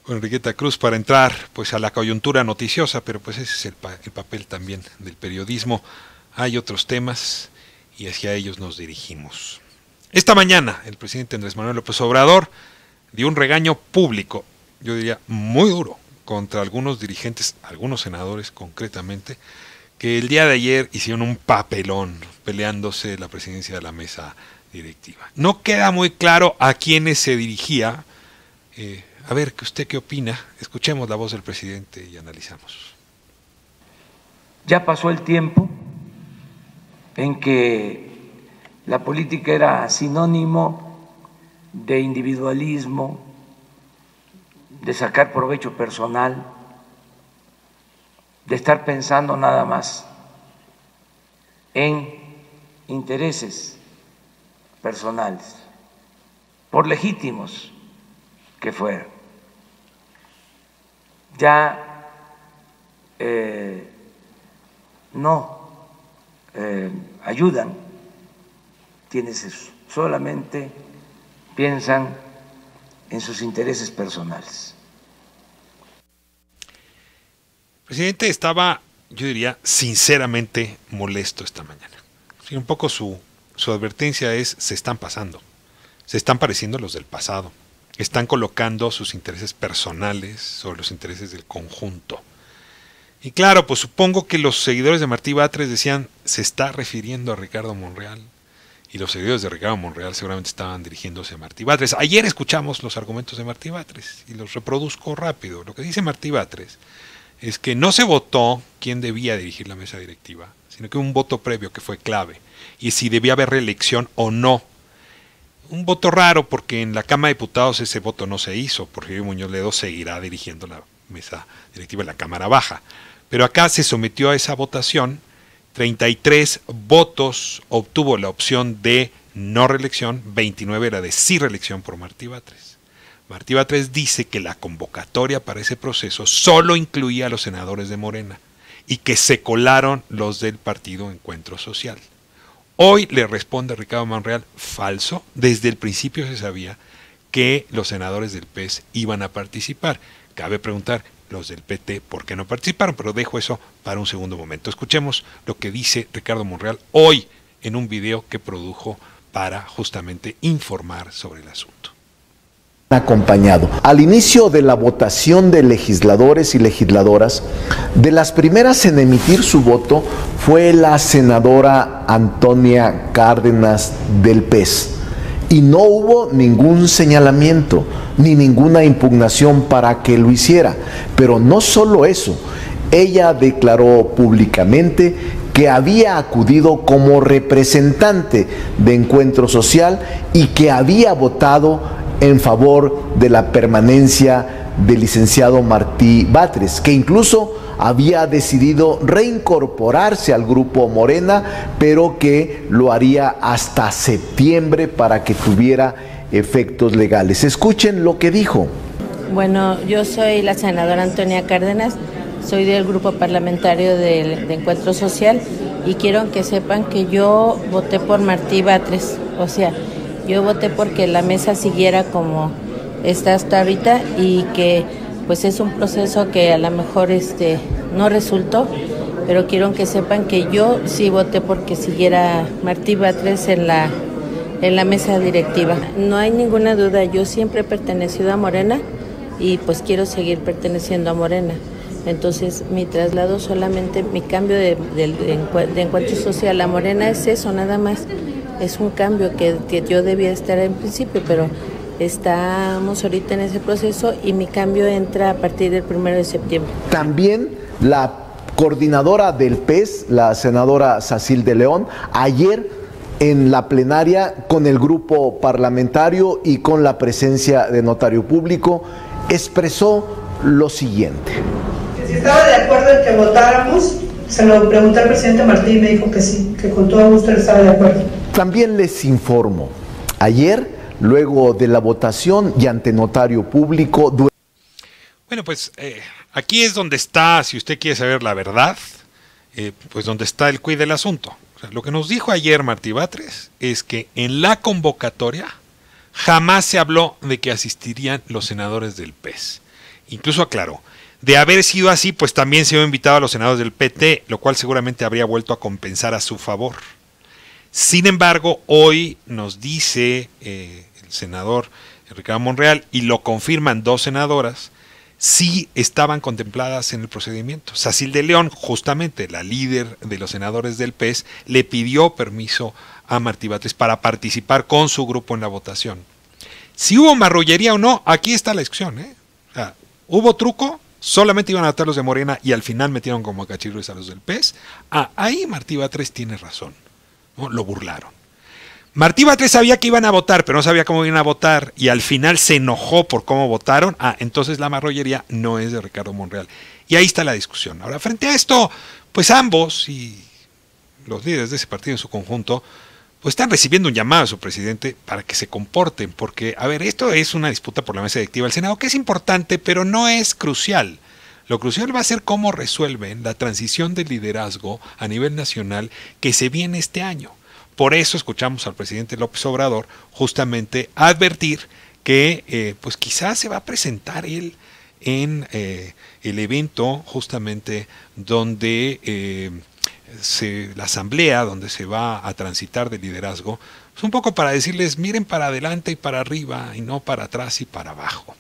con Enriqueta Cruz, para entrar pues a la coyuntura noticiosa, pero pues ese es el papel también del periodismo. Hay otros temas y hacia ellos nos dirigimos. Esta mañana el presidente Andrés Manuel López Obrador dio un regaño público, yo diría muy duro, contra algunos dirigentes, algunos senadores concretamente, que el día de ayer hicieron un papelón peleándose la presidencia de la mesa directiva. No queda muy claro a quiénes se dirigía. A ver, ¿usted qué opina? Escuchemos la voz del presidente y analizamos. Ya pasó el tiempo en que la política era sinónimo de individualismo, de sacar provecho personal, de estar pensando nada más en intereses personales, por legítimos que fueran. Ya no ayudan quienes solamente piensan en sus intereses personales. El presidente estaba, yo diría, sinceramente molesto esta mañana. Sí, un poco su advertencia es: se están pasando, se están pareciendo a los del pasado, están colocando sus intereses personales sobre los intereses del conjunto. Y claro, pues supongo que los seguidores de Martí Batres decían, se está refiriendo a Ricardo Monreal, y los seguidores de Ricardo Monreal seguramente estaban dirigiéndose a Martí Batres. Ayer escuchamos los argumentos de Martí Batres y los reproduzco rápido. Lo que dice Martí Batres es que no se votó quién debía dirigir la mesa directiva, sino que hubo un voto previo que fue clave, y si debía haber reelección o no. Un voto raro porque en la Cámara de Diputados ese voto no se hizo, porque Muñoz Ledo seguirá dirigiendo la mesa directiva de la Cámara Baja. Pero acá se sometió a esa votación, 33 votos obtuvo la opción de no reelección, 29 era de sí reelección por Martí Batres. Martí Batres dice que la convocatoria para ese proceso solo incluía a los senadores de Morena y que se colaron los del partido Encuentro Social. Hoy le responde Ricardo Monreal, falso, desde el principio se sabía que los senadores del PES iban a participar. Cabe preguntar, los del PT, ¿por qué no participaron? Pero dejo eso para un segundo momento. Escuchemos lo que dice Ricardo Monreal hoy en un video que produjo para justamente informar sobre el asunto. Acompañado. Al inicio de la votación de legisladores y legisladoras, de las primeras en emitir su voto fue la senadora Antonia Cárdenas del PES. Y no hubo ningún señalamiento ni ninguna impugnación para que lo hiciera. Pero no solo eso, ella declaró públicamente que había acudido como representante de Encuentro Social y que había votado en favor de la permanencia del licenciado Martí Batres, que incluso había decidido reincorporarse al grupo Morena, pero que lo haría hasta septiembre para que tuviera efectos legales. Escuchen lo que dijo. Bueno, yo soy la senadora Antonia Cárdenas, soy del grupo parlamentario de Encuentro Social y quiero que sepan que yo voté por Martí Batres, o sea, yo voté porque la mesa siguiera como está hasta ahorita y que pues es un proceso que a lo mejor no resultó, pero quiero que sepan que yo sí voté porque siguiera Martí Batres en la mesa directiva. No hay ninguna duda, yo siempre he pertenecido a Morena y pues quiero seguir perteneciendo a Morena. Entonces mi traslado solamente, mi cambio de Encuentro Social a Morena es eso, nada más. Es un cambio que yo debía estar en principio, pero estamos ahorita en ese proceso y mi cambio entra a partir del 1 de septiembre. También la coordinadora del PES, la senadora Sacil de León, ayer en la plenaria con el grupo parlamentario y con la presencia de notario público, expresó lo siguiente. Si estaba de acuerdo en que votáramos, se lo pregunté al presidente Martí y me dijo que sí, que con todo gusto él estaba de acuerdo. También les informo, ayer, luego de la votación y ante notario público... Bueno, pues aquí es donde está, si usted quiere saber la verdad, pues donde está el quid del asunto. O Lo que nos dijo ayer Martí Batres es que en la convocatoria jamás se habló de que asistirían los senadores del PES. Incluso aclaró, de haber sido así, pues también se había invitado a los senadores del PT, lo cual seguramente habría vuelto a compensar a su favor. Sin embargo, hoy nos dice el senador Ricardo Monreal, y lo confirman 2 senadoras, sí estaban contempladas en el procedimiento. Sacil de León, justamente la líder de los senadores del PES, le pidió permiso a Martí Batres para participar con su grupo en la votación. Si hubo marrullería o no, aquí está la discusión, ¿eh? O sea, ¿hubo truco? Solamente iban a votar los de Morena y al final metieron como cachirros a los del PES. Ahí Martí Batres tiene razón, ¿no? Lo burlaron. Martí Batres sabía que iban a votar, pero no sabía cómo iban a votar y al final se enojó por cómo votaron. Entonces la marrullería no es de Ricardo Monreal. Y ahí está la discusión. Ahora, frente a esto, pues ambos y los líderes de ese partido en su conjunto, pues están recibiendo un llamado a su presidente para que se comporten, porque, a ver, esto es una disputa por la mesa directiva del Senado, que es importante, pero no es crucial. Lo crucial va a ser cómo resuelven la transición de liderazgo a nivel nacional que se viene este año. Por eso escuchamos al presidente López Obrador justamente advertir que pues quizás se va a presentar él en el evento justamente donde la asamblea, donde se va a transitar de liderazgo, pues un poco para decirles miren para adelante y para arriba y no para atrás y para abajo.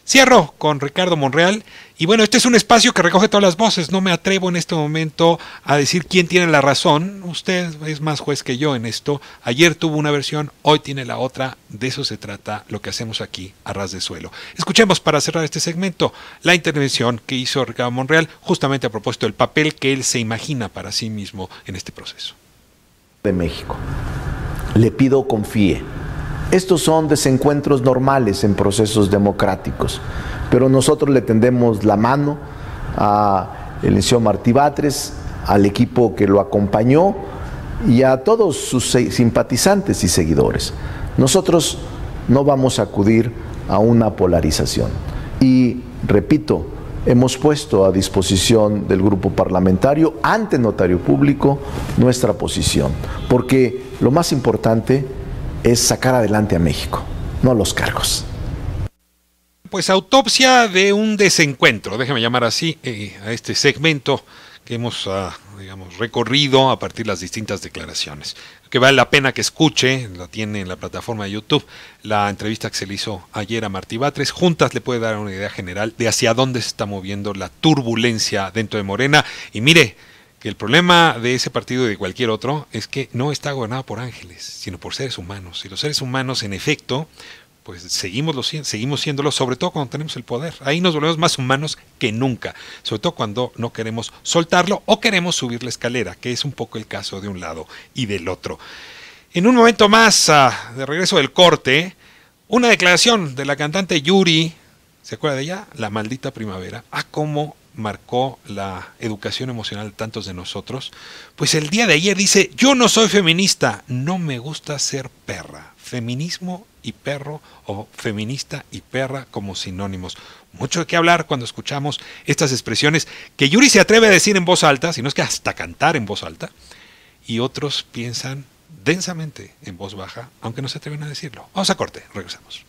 Cierro con Ricardo Monreal y bueno, este es un espacio que recoge todas las voces, no me atrevo en este momento a decir quién tiene la razón, usted es más juez que yo en esto, ayer tuvo una versión, hoy tiene la otra, de eso se trata lo que hacemos aquí a ras de suelo. Escuchemos para cerrar este segmento la intervención que hizo Ricardo Monreal justamente a propósito del papel que él se imagina para sí mismo en este proceso. De México, le pido confíe. Estos son desencuentros normales en procesos democráticos, pero nosotros le tendemos la mano al licenciado Martí Batres, al equipo que lo acompañó y a todos sus simpatizantes y seguidores. Nosotros no vamos a acudir a una polarización y, repito, hemos puesto a disposición del grupo parlamentario ante notario público nuestra posición, porque lo más importante es sacar adelante a México, no los cargos. Pues autopsia de un desencuentro, déjeme llamar así a este segmento que hemos recorrido a partir de las distintas declaraciones. Que vale la pena que escuche, la tiene en la plataforma de YouTube, la entrevista que se le hizo ayer a Martí Batres. Juntas le puede dar una idea general de hacia dónde se está moviendo la turbulencia dentro de Morena. Y mire, que el problema de ese partido y de cualquier otro es que no está gobernado por ángeles, sino por seres humanos. Y los seres humanos, en efecto, pues seguimos siéndolo, sobre todo cuando tenemos el poder. Ahí nos volvemos más humanos que nunca, sobre todo cuando no queremos soltarlo o queremos subir la escalera, que es un poco el caso de un lado y del otro. En un momento más, de regreso del corte, una declaración de la cantante Yuri, ¿se acuerda de ella? La maldita primavera, cómo marcó la educación emocional de tantos de nosotros. Pues el día de ayer dice, yo no soy feminista, no me gusta ser perra. Feminismo y perro, o feminista y perra como sinónimos. Mucho de qué hablar cuando escuchamos estas expresiones que Yuri se atreve a decir en voz alta, si no es que hasta cantar en voz alta, y otros piensan densamente en voz baja, aunque no se atreven a decirlo. Vamos a corte, regresamos.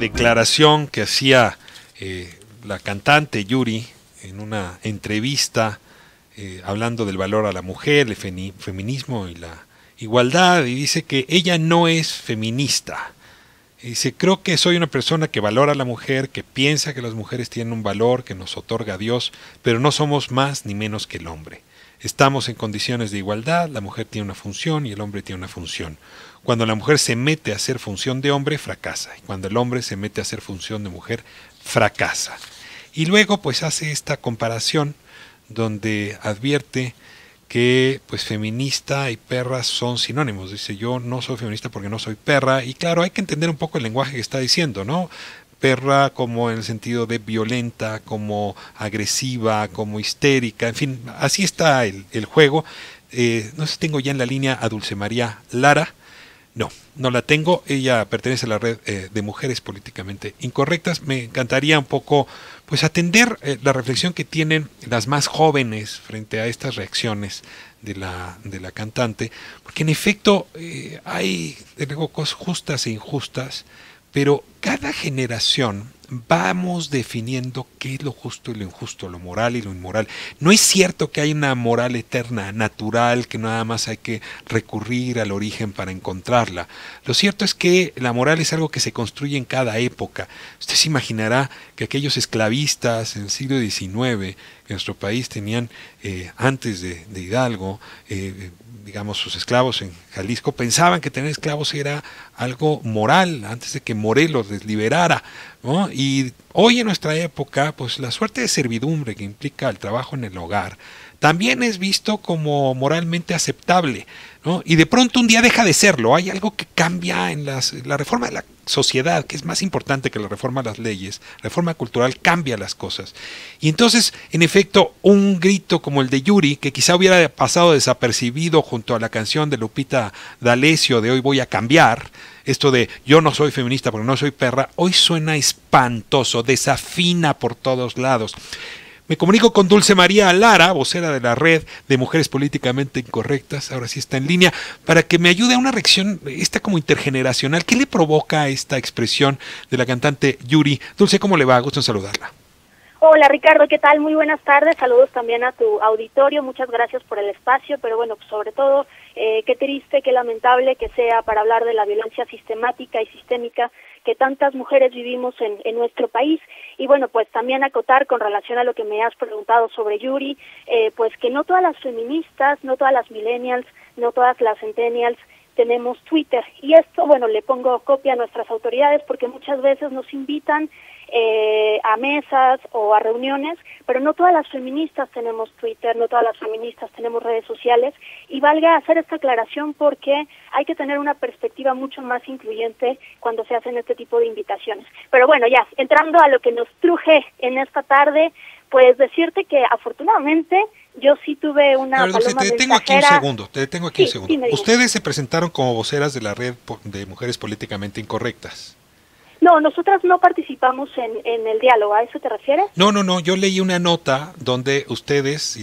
declaración que hacía la cantante Yuri en una entrevista hablando del valor a la mujer, el feminismo y la igualdad, y dice que ella no es feminista. Dice, creo que soy una persona que valora a la mujer, que piensa que las mujeres tienen un valor que nos otorga Dios, pero no somos más ni menos que el hombre. Estamos en condiciones de igualdad, la mujer tiene una función y el hombre tiene una función. Cuando la mujer se mete a hacer función de hombre, fracasa. Y cuando el hombre se mete a hacer función de mujer, fracasa. Y luego pues hace esta comparación donde advierte que pues feminista y perra son sinónimos. Dice, yo no soy feminista porque no soy perra. Y claro, hay que entender un poco el lenguaje que está diciendo, ¿no? Perra como en el sentido de violenta, como agresiva, como histérica, en fin, así está el juego. No sé si tengo ya en la línea a Dulce María Lara. No la tengo. Ella pertenece a la red de Mujeres Políticamente Incorrectas. Me encantaría un poco pues atender la reflexión que tienen las más jóvenes frente a estas reacciones de la cantante, porque en efecto hay luego cosas justas e injustas, pero cada generación vamos definiendo qué es lo justo y lo injusto, lo moral y lo inmoral. No es cierto que hay una moral eterna, natural, que nada más hay que recurrir al origen para encontrarla. Lo cierto es que la moral es algo que se construye en cada época. Usted se imaginará que aquellos esclavistas en el siglo XIX que nuestro país tenían antes de Hidalgo, digamos, sus esclavos en Jalisco, pensaban que tener esclavos era algo moral, antes de que Morelos les liberara, ¿no? Y hoy en nuestra época, pues la suerte de servidumbre que implica el trabajo en el hogar, también es visto como moralmente aceptable, ¿no? Y de pronto un día deja de serlo. Hay algo que cambia en la reforma de la sociedad, que es más importante que la reforma de las leyes. La reforma cultural cambia las cosas. Y entonces, en efecto, un grito como el de Yuri, que quizá hubiera pasado desapercibido junto a la canción de Lupita D'Alessio de Hoy voy a cambiar, esto de yo no soy feminista porque no soy perra, hoy suena espantoso, desafina por todos lados. Me comunico con Dulce María Lara, vocera de la Red de Mujeres Políticamente Incorrectas, ahora sí está en línea, para que me ayude a una reacción esta como intergeneracional. ¿Qué le provoca esta expresión de la cantante Yuri? Dulce, ¿cómo le va? Gusto en saludarla. Hola Ricardo, ¿qué tal? Muy buenas tardes, saludos también a tu auditorio, muchas gracias por el espacio, pero bueno, pues sobre todo, qué triste, qué lamentable que sea para hablar de la violencia sistemática y sistémica que tantas mujeres vivimos en nuestro país. Y bueno, pues también acotar con relación a lo que me has preguntado sobre Yuri, pues que no todas las feministas, no todas las millennials, no todas las centennials tenemos Twitter. Y esto, bueno, le pongo copia a nuestras autoridades porque muchas veces nos invitan a mesas o a reuniones, pero no todas las feministas tenemos Twitter, no todas las feministas tenemos redes sociales, y valga hacer esta aclaración porque hay que tener una perspectiva mucho más incluyente cuando se hacen este tipo de invitaciones. Pero bueno, ya, entrando a lo que nos truje en esta tarde, pues decirte que afortunadamente yo sí tuve una paloma mensajera. Te detengo aquí un segundo. Ustedes se presentaron como voceras de la Red de Mujeres Políticamente Incorrectas. No, nosotras no participamos en el diálogo, ¿a eso te refieres? No, yo leí una nota donde ustedes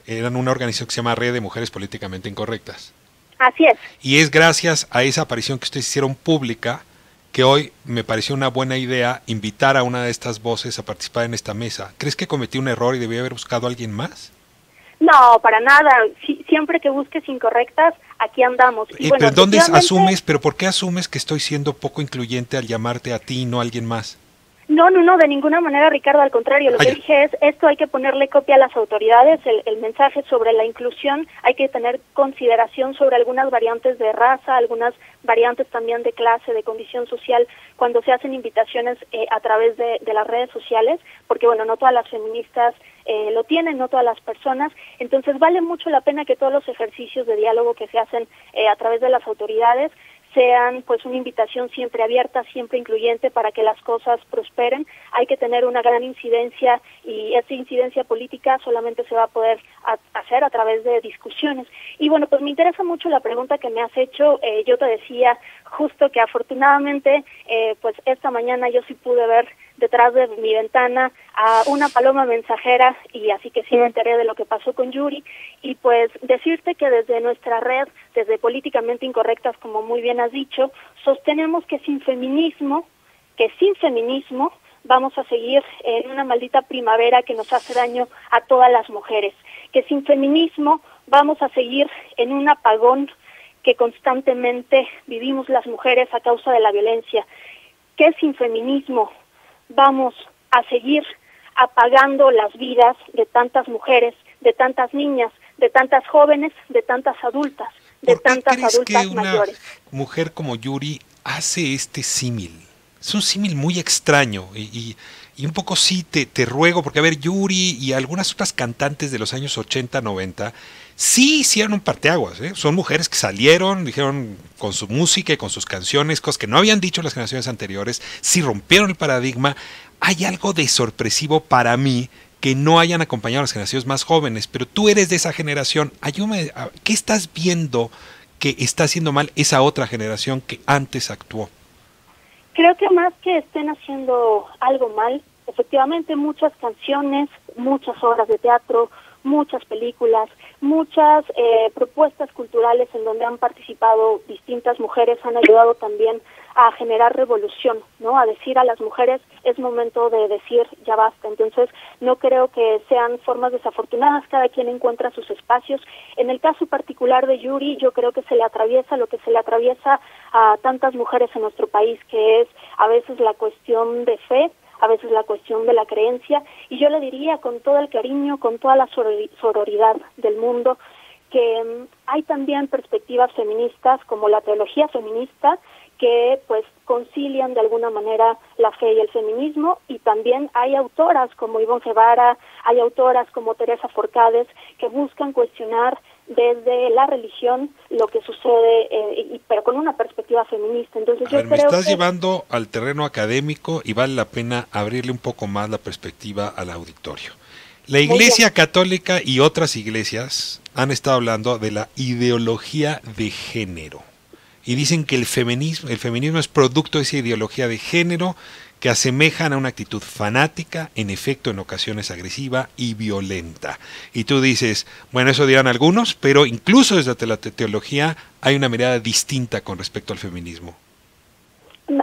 eran una organización que se llama Red de Mujeres Políticamente Incorrectas. Así es. Y es gracias a esa aparición que ustedes hicieron pública que hoy me pareció una buena idea invitar a una de estas voces a participar en esta mesa. ¿Crees que cometí un error y debí haber buscado a alguien más? No, para nada. Siempre que busques incorrectas, aquí andamos. Y bueno, ¿pero dónde asumes, pero por qué asumes que estoy siendo poco incluyente al llamarte a ti y no a alguien más? No, de ninguna manera, Ricardo, al contrario, lo que dije es, esto hay que ponerle copia a las autoridades, el mensaje sobre la inclusión, hay que tener consideración sobre algunas variantes de raza, algunas variantes también de clase, de condición social, cuando se hacen invitaciones a través de las redes sociales, porque bueno, no todas las feministas lo tienen, no todas las personas, entonces vale mucho la pena que todos los ejercicios de diálogo que se hacen a través de las autoridades sean pues una invitación siempre abierta, siempre incluyente para que las cosas prosperen. Hay que tener una gran incidencia y esa incidencia política solamente se va a poder hacer a través de discusiones. Y bueno, pues me interesa mucho la pregunta que me has hecho. Yo te decía justo que afortunadamente pues esta mañana yo sí pude ver detrás de mi ventana a una paloma mensajera y así que sí me enteré de lo que pasó con Yuri y pues decirte que desde nuestra red, desde Políticamente Incorrectas, como muy bien has dicho, sostenemos que sin feminismo, que sin feminismo vamos a seguir en una maldita primavera que nos hace daño a todas las mujeres, que sin feminismo vamos a seguir en un apagón que constantemente vivimos las mujeres a causa de la violencia, que sin feminismo vamos a seguir apagando las vidas de tantas mujeres, de tantas niñas, de tantas jóvenes, de tantas adultas, de tantas adultas mayores. ¿Por qué crees que una mujer como Yuri hace este símil? Es un símil muy extraño y un poco sí te ruego, porque a ver, Yuri y algunas otras cantantes de los años 80, 90, sí hicieron un parteaguas, ¿eh? Son mujeres que salieron, dijeron con su música y con sus canciones, cosas que no habían dicho las generaciones anteriores, sí rompieron el paradigma. Hay algo de sorpresivo para mí que no hayan acompañado a las generaciones más jóvenes, pero tú eres de esa generación. Ayúdame, ¿qué estás viendo que está haciendo mal esa otra generación que antes actuó? Creo que más que estén haciendo algo mal, efectivamente muchas canciones, muchas obras de teatro, muchas películas, muchas propuestas culturales en donde han participado distintas mujeres han ayudado también a generar revolución, ¿no? A decir a las mujeres es momento de decir ya basta. Entonces no creo que sean formas desafortunadas, cada quien encuentra sus espacios. En el caso particular de Yuri, yo creo que se le atraviesa lo que se le atraviesa a tantas mujeres en nuestro país, que es a veces la cuestión de fe, a veces la cuestión de la creencia, y yo le diría con todo el cariño, con toda la sororidad del mundo, que hay también perspectivas feministas como la teología feminista, que pues concilian de alguna manera la fe y el feminismo, y también hay autoras como Ivonne Guevara, hay autoras como Teresa Forcades que buscan cuestionar desde la religión lo que sucede, pero con una perspectiva feminista. Entonces yo creo me estás que llevando al terreno académico y vale la pena abrirle un poco más la perspectiva al auditorio. La Iglesia Católica y otras iglesias han estado hablando de la ideología de género. Y dicen que el feminismo es producto de esa ideología de género que asemejan a una actitud fanática, en efecto en ocasiones agresiva y violenta. Y tú dices, bueno, eso dirán algunos, pero incluso desde la teología hay una mirada distinta con respecto al feminismo.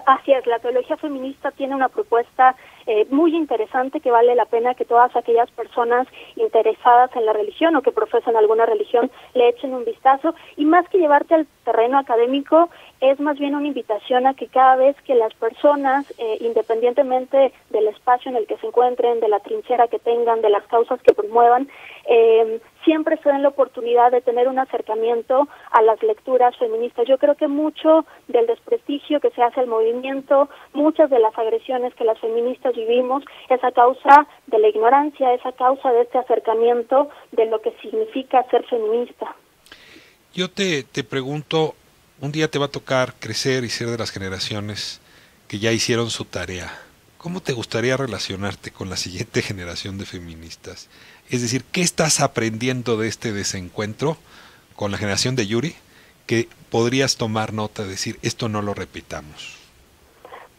Así es, la teología feminista tiene una propuesta muy interesante que vale la pena que todas aquellas personas interesadas en la religión o que profesan alguna religión le echen un vistazo, y más que llevarte al terreno académico, es más bien una invitación a que cada vez que las personas, independientemente del espacio en el que se encuentren, de la trinchera que tengan, de las causas que promuevan, siempre se den la oportunidad de tener un acercamiento a las lecturas feministas. Yo creo que mucho del desprestigio que se hace al movimiento, muchas de las agresiones que las feministas vivimos, es a causa de la ignorancia, es a causa de este acercamiento de lo que significa ser feminista. Yo te pregunto, un día te va a tocar crecer y ser de las generaciones que ya hicieron su tarea. ¿Cómo te gustaría relacionarte con la siguiente generación de feministas? Es decir, ¿qué estás aprendiendo de este desencuentro con la generación de Yuri que podrías tomar nota de decir, esto no lo repitamos?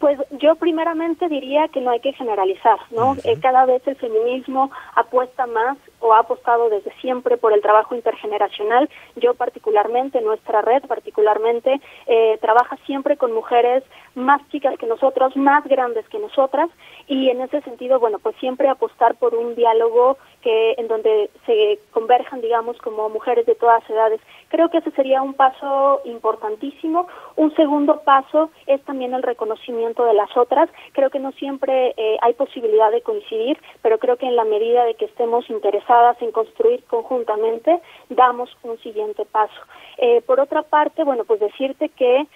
Pues yo primeramente diría que no hay que generalizar, ¿no? Cada vez el feminismo apuesta más o ha apostado desde siempre por el trabajo intergeneracional. Yo particularmente, nuestra red particularmente, trabaja siempre con mujeres más chicas que nosotros, más grandes que nosotras, y en ese sentido, bueno, pues siempre apostar por un diálogo en donde se converjan, digamos, como mujeres de todas edades. Creo que ese sería un paso importantísimo. Un segundo paso es también el reconocimiento de las otras. Creo que no siempre hay posibilidad de coincidir, pero creo que en la medida de que estemos interesadas en construir conjuntamente, damos un siguiente paso. Por otra parte, bueno, pues decirte que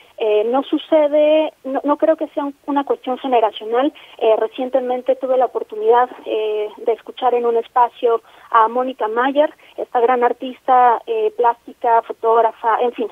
no sucede, no creo que sea una cuestión generacional. Recientemente tuve la oportunidad de escuchar en un espacio a Mónica Mayer, esta gran artista plástica, fotógrafa, en fin,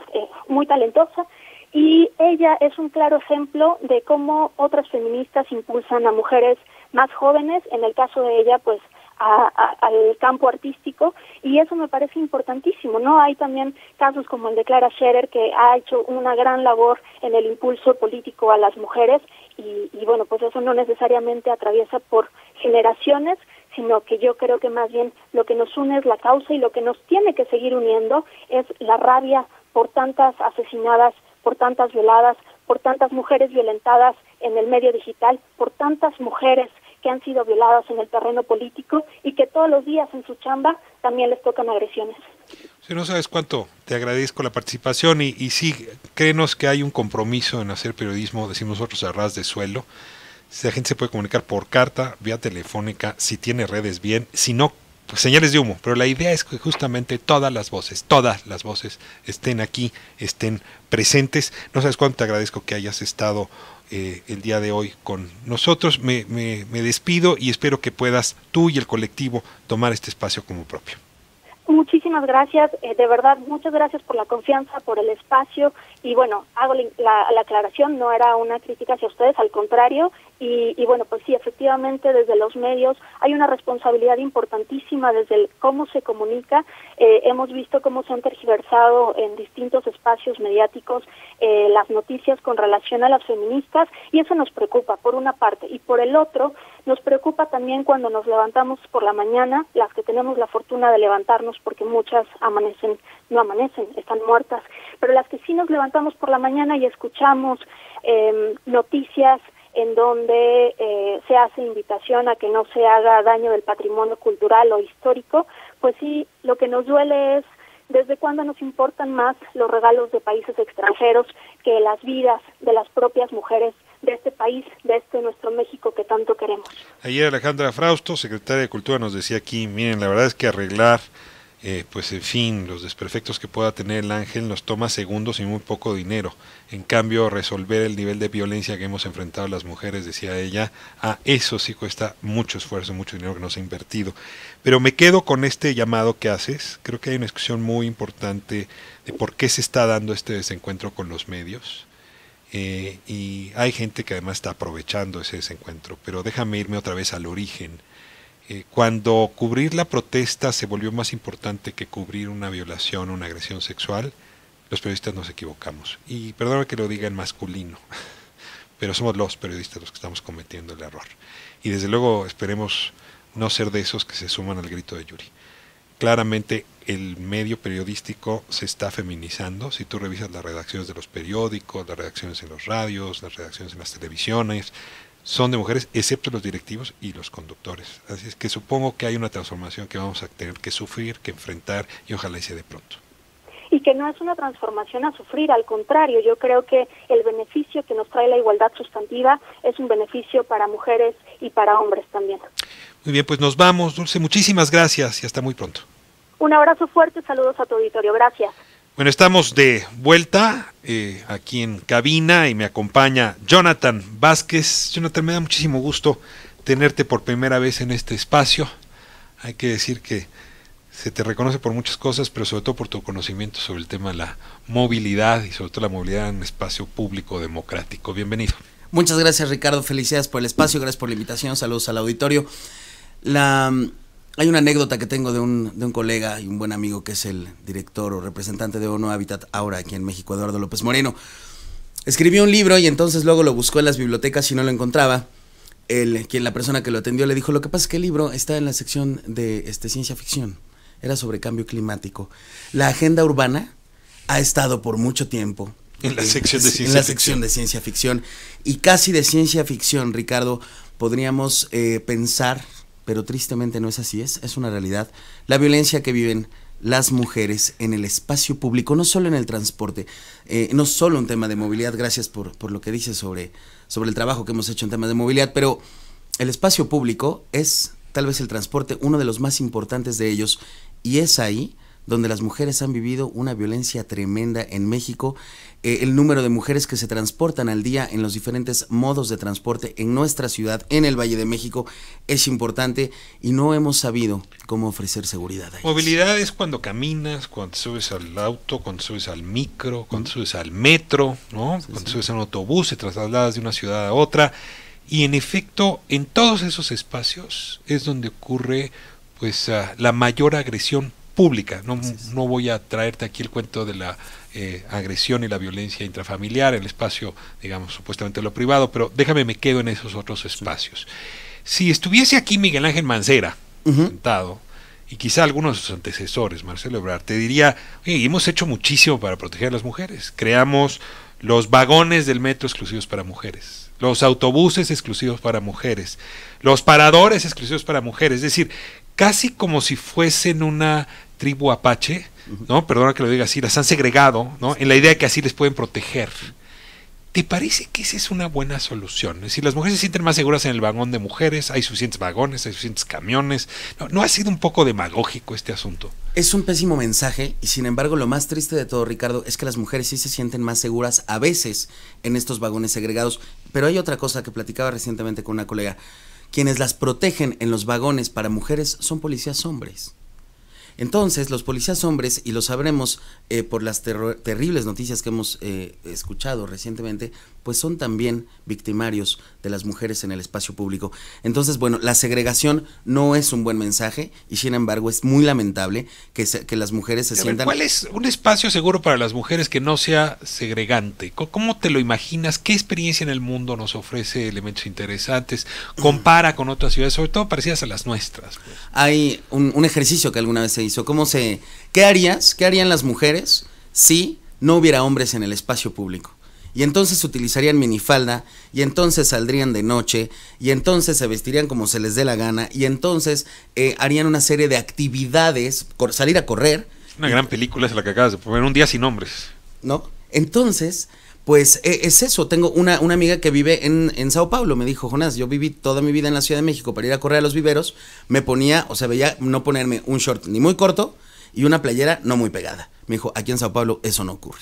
muy talentosa, y ella es un claro ejemplo de cómo otras feministas impulsan a mujeres más jóvenes, en el caso de ella, pues, al campo artístico, y eso me parece importantísimo, ¿no? Hay también casos como el de Clara Scherer, que ha hecho una gran labor en el impulso político a las mujeres, y bueno, pues eso no necesariamente atraviesa por generaciones, sino que yo creo que más bien lo que nos une es la causa, y lo que nos tiene que seguir uniendo es la rabia por tantas asesinadas, por tantas violadas, por tantas mujeres violentadas en el medio digital por tantas mujeres que han sido violadas en el terreno político y que todos los días en su chamba también les tocan agresiones. Si no sabes cuánto te agradezco la participación y sí, créenos que hay un compromiso en hacer periodismo, decimos nosotros, a ras de suelo. La gente se puede comunicar por carta, vía telefónica, si tiene redes bien, si no, pues señales de humo, pero la idea es que justamente todas las voces estén aquí, estén presentes. No sabes cuánto te agradezco que hayas estado el día de hoy con nosotros. Me despido y espero que puedas tú y el colectivo tomar este espacio como propio. Muchísimas gracias, de verdad, muchas gracias por la confianza, por el espacio, y bueno, hago la aclaración, no era una crítica hacia ustedes, al contrario, y bueno, pues sí, efectivamente desde los medios hay una responsabilidad importantísima desde cómo se comunica. Hemos visto cómo se han tergiversado en distintos espacios mediáticos las noticias con relación a las feministas, y eso nos preocupa por una parte, y por el otro nos preocupa también cuando nos levantamos por la mañana, las que tenemos la fortuna de levantarnos, porque muchas no amanecen, están muertas, pero las que sí nos levantamos por la mañana y escuchamos noticias en donde se hace invitación a que no se haga daño del patrimonio cultural o histórico, pues sí, lo que nos duele es desde cuándo nos importan más los regalos de países extranjeros que las vidas de las propias mujeres de este país, de este nuestro México que tanto queremos. Ayer Alejandra Frausto, secretaria de Cultura, nos decía aquí, miren, la verdad es que arreglar pues en fin, los desperfectos que pueda tener el ángel nos toma segundos y muy poco dinero. En cambio, resolver el nivel de violencia que hemos enfrentado las mujeres, decía ella, eso sí cuesta mucho esfuerzo, mucho dinero que nos ha invertido. Pero me quedo con este llamado que haces. Creo que hay una discusión muy importante de por qué se está dando este desencuentro con los medios. Y hay gente que además está aprovechando ese desencuentro. Pero déjame irme otra vez al origen. Cuando cubrir la protesta se volvió más importante que cubrir una violación, una agresión sexual, los periodistas nos equivocamos. Y perdóname que lo diga en masculino, pero somos los periodistas los que estamos cometiendo el error. Y desde luego esperemos no ser de esos que se suman al grito de Yuri. Claramente el medio periodístico se está feminizando. Si tú revisas las redacciones de los periódicos, las redacciones en los radios, las redacciones en las televisiones, son de mujeres, excepto los directivos y los conductores. Así es que supongo que hay una transformación que vamos a tener que sufrir, que enfrentar, y ojalá y sea de pronto. Y que no es una transformación a sufrir, al contrario, yo creo que el beneficio que nos trae la igualdad sustantiva es un beneficio para mujeres y para hombres también. Muy bien, pues nos vamos, Dulce, muchísimas gracias y hasta muy pronto. Un abrazo fuerte, saludos a tu auditorio, gracias. Bueno, estamos de vuelta aquí en cabina y me acompaña Jonathan Vázquez. Jonathan, me da muchísimo gusto tenerte por primera vez en este espacio. Hay que decir que se te reconoce por muchas cosas, pero sobre todo por tu conocimiento sobre el tema de la movilidad y sobre todo la movilidad en un espacio público democrático. Bienvenido. Muchas gracias, Ricardo. Felicidades por el espacio, gracias por la invitación. Saludos al auditorio. Hay una anécdota que tengo de un colega y un buen amigo que es el director o representante de ONU Habitat ahora aquí en México, Eduardo López Moreno. Escribió un libro y entonces luego lo buscó en las bibliotecas y no lo encontraba. La persona que lo atendió le dijo, lo que pasa es que el libro está en la sección de ciencia ficción. Era sobre cambio climático. La agenda urbana ha estado por mucho tiempo en la sección de ciencia ficción. Y casi de ciencia ficción, Ricardo, podríamos pensar, pero tristemente no es así, es una realidad, la violencia que viven las mujeres en el espacio público, no solo en el transporte, no solo un tema de movilidad, gracias por lo que dices sobre el trabajo que hemos hecho en temas de movilidad, pero el espacio público es tal vez el transporte, uno de los más importantes de ellos, y es ahí donde las mujeres han vivido una violencia tremenda en México. El número de mujeres que se transportan al día en los diferentes modos de transporte en nuestra ciudad, en el Valle de México, es importante y no hemos sabido cómo ofrecer seguridad a ellas. Movilidad es cuando caminas, cuando subes al auto, cuando subes al micro, cuando subes al metro, ¿no? Cuando subes a un autobús, te trasladas de una ciudad a otra. Y en efecto, en todos esos espacios es donde ocurre pues la mayor agresión pública. No voy a traerte aquí el cuento de la agresión y la violencia intrafamiliar, el espacio, digamos, supuestamente lo privado, pero déjame, me quedo en esos otros espacios. Si estuviese aquí Miguel Ángel Mancera, sentado, y quizá algunos de sus antecesores, Marcelo Ebrard, te diría, oye, hemos hecho muchísimo para proteger a las mujeres. Creamos los vagones del metro exclusivos para mujeres. los autobuses exclusivos para mujeres, los paradores exclusivos para mujeres, es decir, casi como si fuesen una tribu apache, ¿no? Perdona que lo diga así, las han segregado, ¿no? En la idea de que así les pueden proteger. ¿Te parece que esa es una buena solución? Es decir, las mujeres se sienten más seguras en el vagón de mujeres, hay suficientes vagones, hay suficientes camiones. ¿No ha sido un poco demagógico este asunto? Es un pésimo mensaje y sin embargo lo más triste de todo, Ricardo, es que las mujeres sí se sienten más seguras a veces en estos vagones segregados. Pero hay otra cosa que platicaba recientemente con una colega. Quienes las protegen en los vagones para mujeres son policías hombres. Entonces, los policías hombres, y lo sabremos por las terribles noticias que hemos escuchado recientemente, pues son también victimarios de las mujeres en el espacio público. Entonces, bueno, la segregación no es un buen mensaje y sin embargo es muy lamentable que las mujeres se sientan... ¿Cuál es un espacio seguro para las mujeres que no sea segregante? ¿Cómo te lo imaginas? ¿Qué experiencia en el mundo nos ofrece elementos interesantes? Compara con otras ciudades, sobre todo parecidas a las nuestras. Pues. Hay un ejercicio que alguna vez se hizo. ¿Qué harían las mujeres si no hubiera hombres en el espacio público? Y entonces utilizarían minifalda, y entonces saldrían de noche, y entonces se vestirían como se les dé la gana, y entonces harían una serie de actividades, salir a correr. Una gran película es la que acabas de poner, Un día sin hombres. ¿No? Entonces, pues es eso. Tengo una amiga que vive en Sao Paulo, me dijo, Jonás, yo viví toda mi vida en la Ciudad de México para ir a correr a los viveros, me ponía, o sea, veía no ponerme un short ni muy corto y una playera no muy pegada. Me dijo, aquí en Sao Paulo eso no ocurre.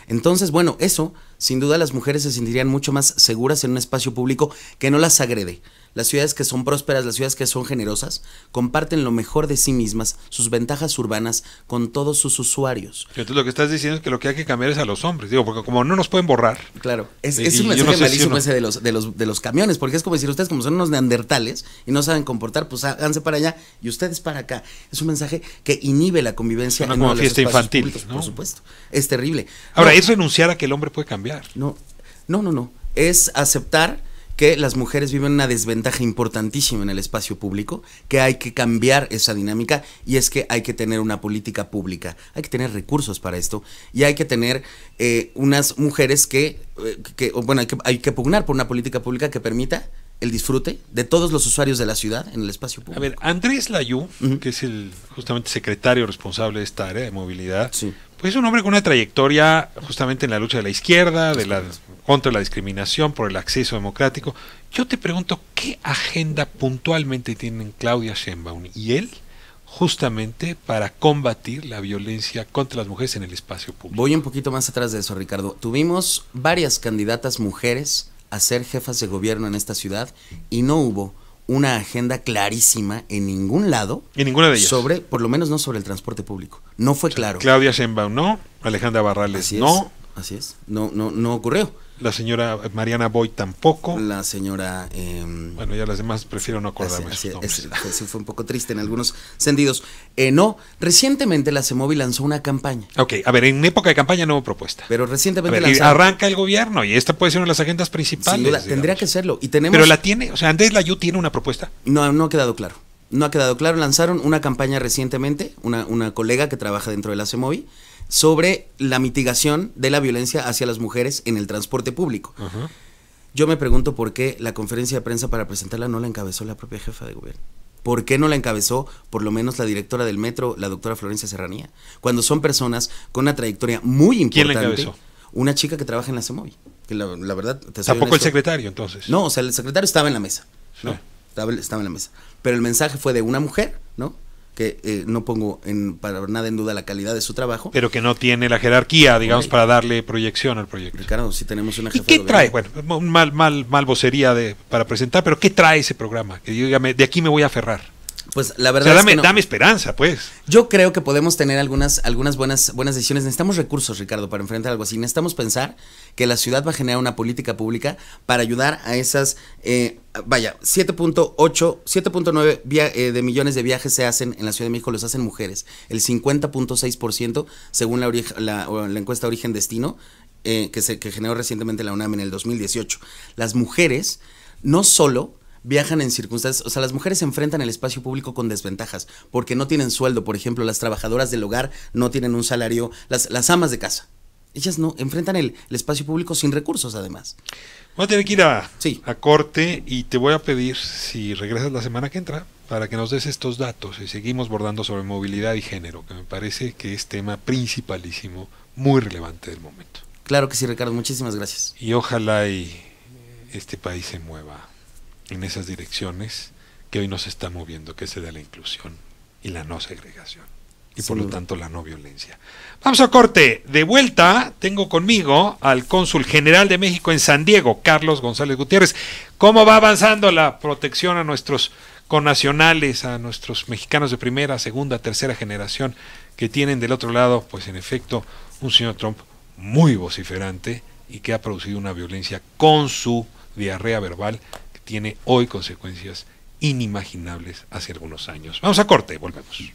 Entonces, bueno, eso, sin duda las mujeres se sentirían mucho más seguras en un espacio público que no las agrede. Las ciudades que son prósperas, las ciudades que son generosas, comparten lo mejor de sí mismas, sus ventajas urbanas, con todos sus usuarios. Entonces lo que estás diciendo es que lo que hay que cambiar es a los hombres, digo, porque como no nos pueden borrar. Claro, es un mensaje malísimo ese de los camiones, porque es como decir, ustedes como son unos neandertales y no saben comportar, pues háganse para allá y ustedes para acá. Es un mensaje que inhibe la convivencia en una fiesta infantil, públicos, ¿no? Por supuesto, es terrible. Ahora, ¿es renunciar a que el hombre puede cambiar? No, es aceptar que las mujeres viven una desventaja importantísima en el espacio público, que hay que cambiar esa dinámica y es que hay que tener una política pública, hay que tener recursos para esto y hay que tener unas mujeres hay que pugnar por una política pública que permita el disfrute de todos los usuarios de la ciudad en el espacio público. A ver, Andrés Layú, que es el justamente secretario responsable de esta área de movilidad, sí, pues es un hombre con una trayectoria justamente en la lucha de la izquierda, contra la discriminación, por el acceso democrático. Yo te pregunto, ¿qué agenda puntualmente tienen Claudia Sheinbaum y él justamente para combatir la violencia contra las mujeres en el espacio público? Voy un poquito más atrás de eso, Ricardo. Tuvimos varias candidatas mujeres a ser jefas de gobierno en esta ciudad y no hubo una agenda clarísima en ningún lado. En ninguna de ellas. Por lo menos no sobre el transporte público. No fue claro. Claudia Sheinbaum no, Alejandra Barrales no. Así es, no ocurrió. La señora Mariana Boy tampoco. La señora... bueno, ya las demás prefiero no acordarme. Sí, fue un poco triste en algunos sentidos. No, recientemente la CEMOVI lanzó una campaña. Ok, a ver, en época de campaña no hubo propuesta. Pero recientemente arranca el gobierno y esta puede ser una de las agendas principales. Sin duda, tendría que serlo. Pero la tiene, o sea, Andrés Layú tiene una propuesta. No ha quedado claro. No ha quedado claro. Lanzaron una campaña recientemente, una colega que trabaja dentro de la CEMOVI, sobre la mitigación de la violencia hacia las mujeres en el transporte público. Uh-huh. Yo me pregunto por qué la conferencia de prensa para presentarla no la encabezó la propia jefa de gobierno. ¿Por qué no la encabezó por lo menos la directora del metro, la doctora Florencia Serranía? Cuando son personas con una trayectoria muy importante. ¿Quién la encabezó? Una chica que trabaja en la CEMOVI. Que la verdad... ¿Tampoco el secretario entonces? No, o sea, el secretario estaba en la mesa. Sí. ¿No? Estaba en la mesa. Pero el mensaje fue de una mujer, ¿no? Que no pongo para nada en duda la calidad de su trabajo. Pero que no tiene la jerarquía, digamos, para darle proyección al proyecto. Ricardo, si tenemos una jefa. ¿Y qué trae? Bueno, mal vocería para presentar, pero ¿qué trae ese programa? Que dígame, de aquí me voy a aferrar. Pues la verdad es que dame esperanza, pues. Yo creo que podemos tener algunas buenas decisiones. Necesitamos recursos, Ricardo, para enfrentar algo así. Necesitamos pensar que la ciudad va a generar una política pública para ayudar a esas, 7.9 de millones de viajes se hacen en la Ciudad de México, los hacen mujeres. El 50.6%, según la encuesta Origen Destino, que generó recientemente la UNAM en el 2018. Las mujeres no solo viajan en circunstancias, o sea, las mujeres se enfrentan al espacio público con desventajas, porque no tienen sueldo. Por ejemplo, las trabajadoras del hogar no tienen un salario, las amas de casa, Ellas no enfrentan el espacio público sin recursos, además. Voy a tener que ir a Sí. corte y te voy a pedir si regresas la semana que entra para que nos des estos datos y seguimos bordando sobre movilidad y género, que me parece que es tema principalísimo, muy relevante del momento. Claro que sí, Ricardo, muchísimas gracias. Y ojalá y este país se mueva en esas direcciones que hoy nos está moviendo, que es de la inclusión y la no segregación. Y por lo tanto la no violencia. Vamos a corte. De vuelta tengo conmigo al cónsul general de México en San Diego, Carlos González Gutiérrez. ¿Cómo va avanzando la protección a nuestros connacionales, a nuestros mexicanos de primera, segunda, tercera generación que tienen del otro lado, pues en efecto, un señor Trump muy vociferante y que ha producido una violencia con su diarrea verbal que tiene hoy consecuencias inimaginables hace algunos años? Vamos a corte, volvemos.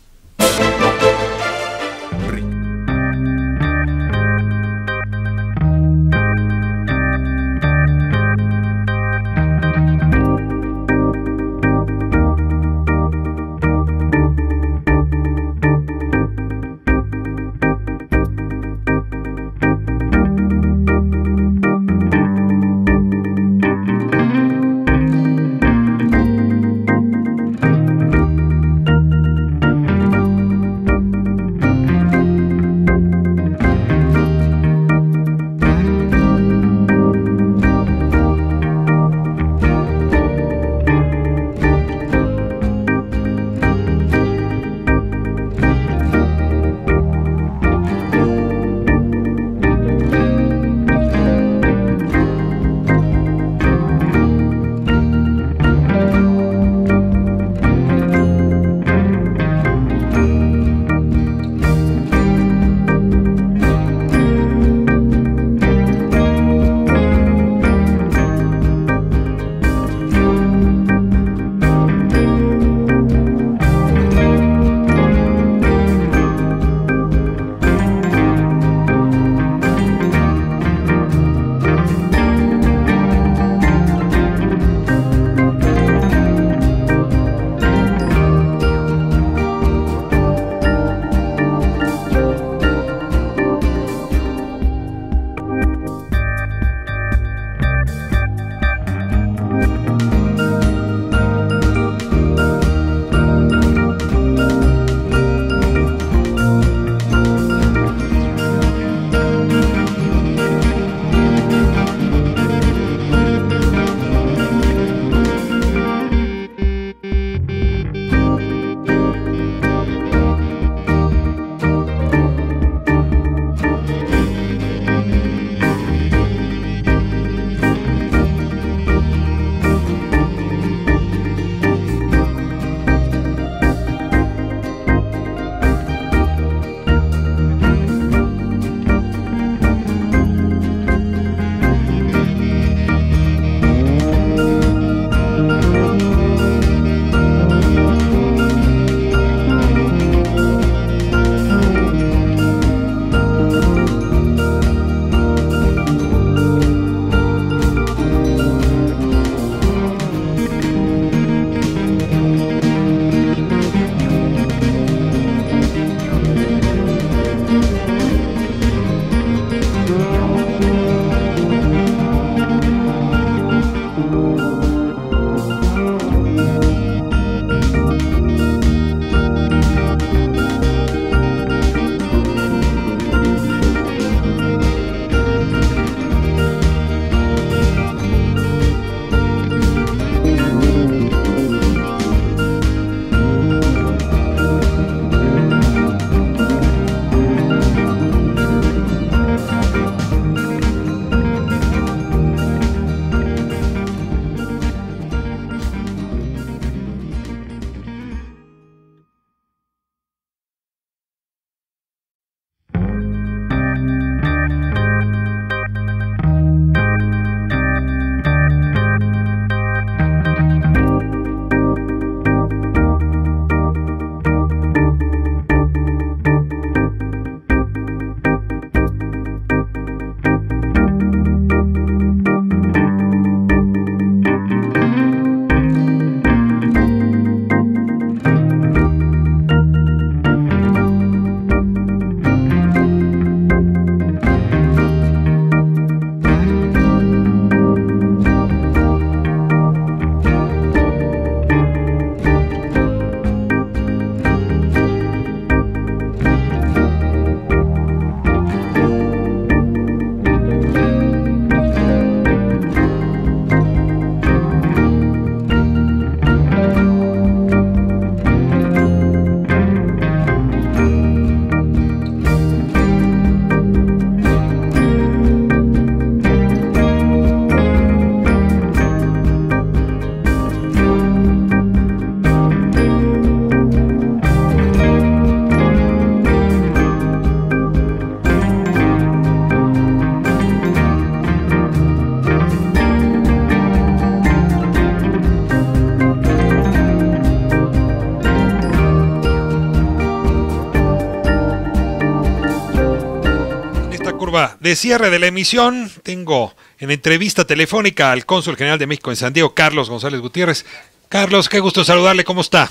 curva de cierre de la emisión. Tengo en entrevista telefónica al cónsul general de México en San Diego, Carlos González Gutiérrez. Carlos, qué gusto saludarle, ¿cómo está?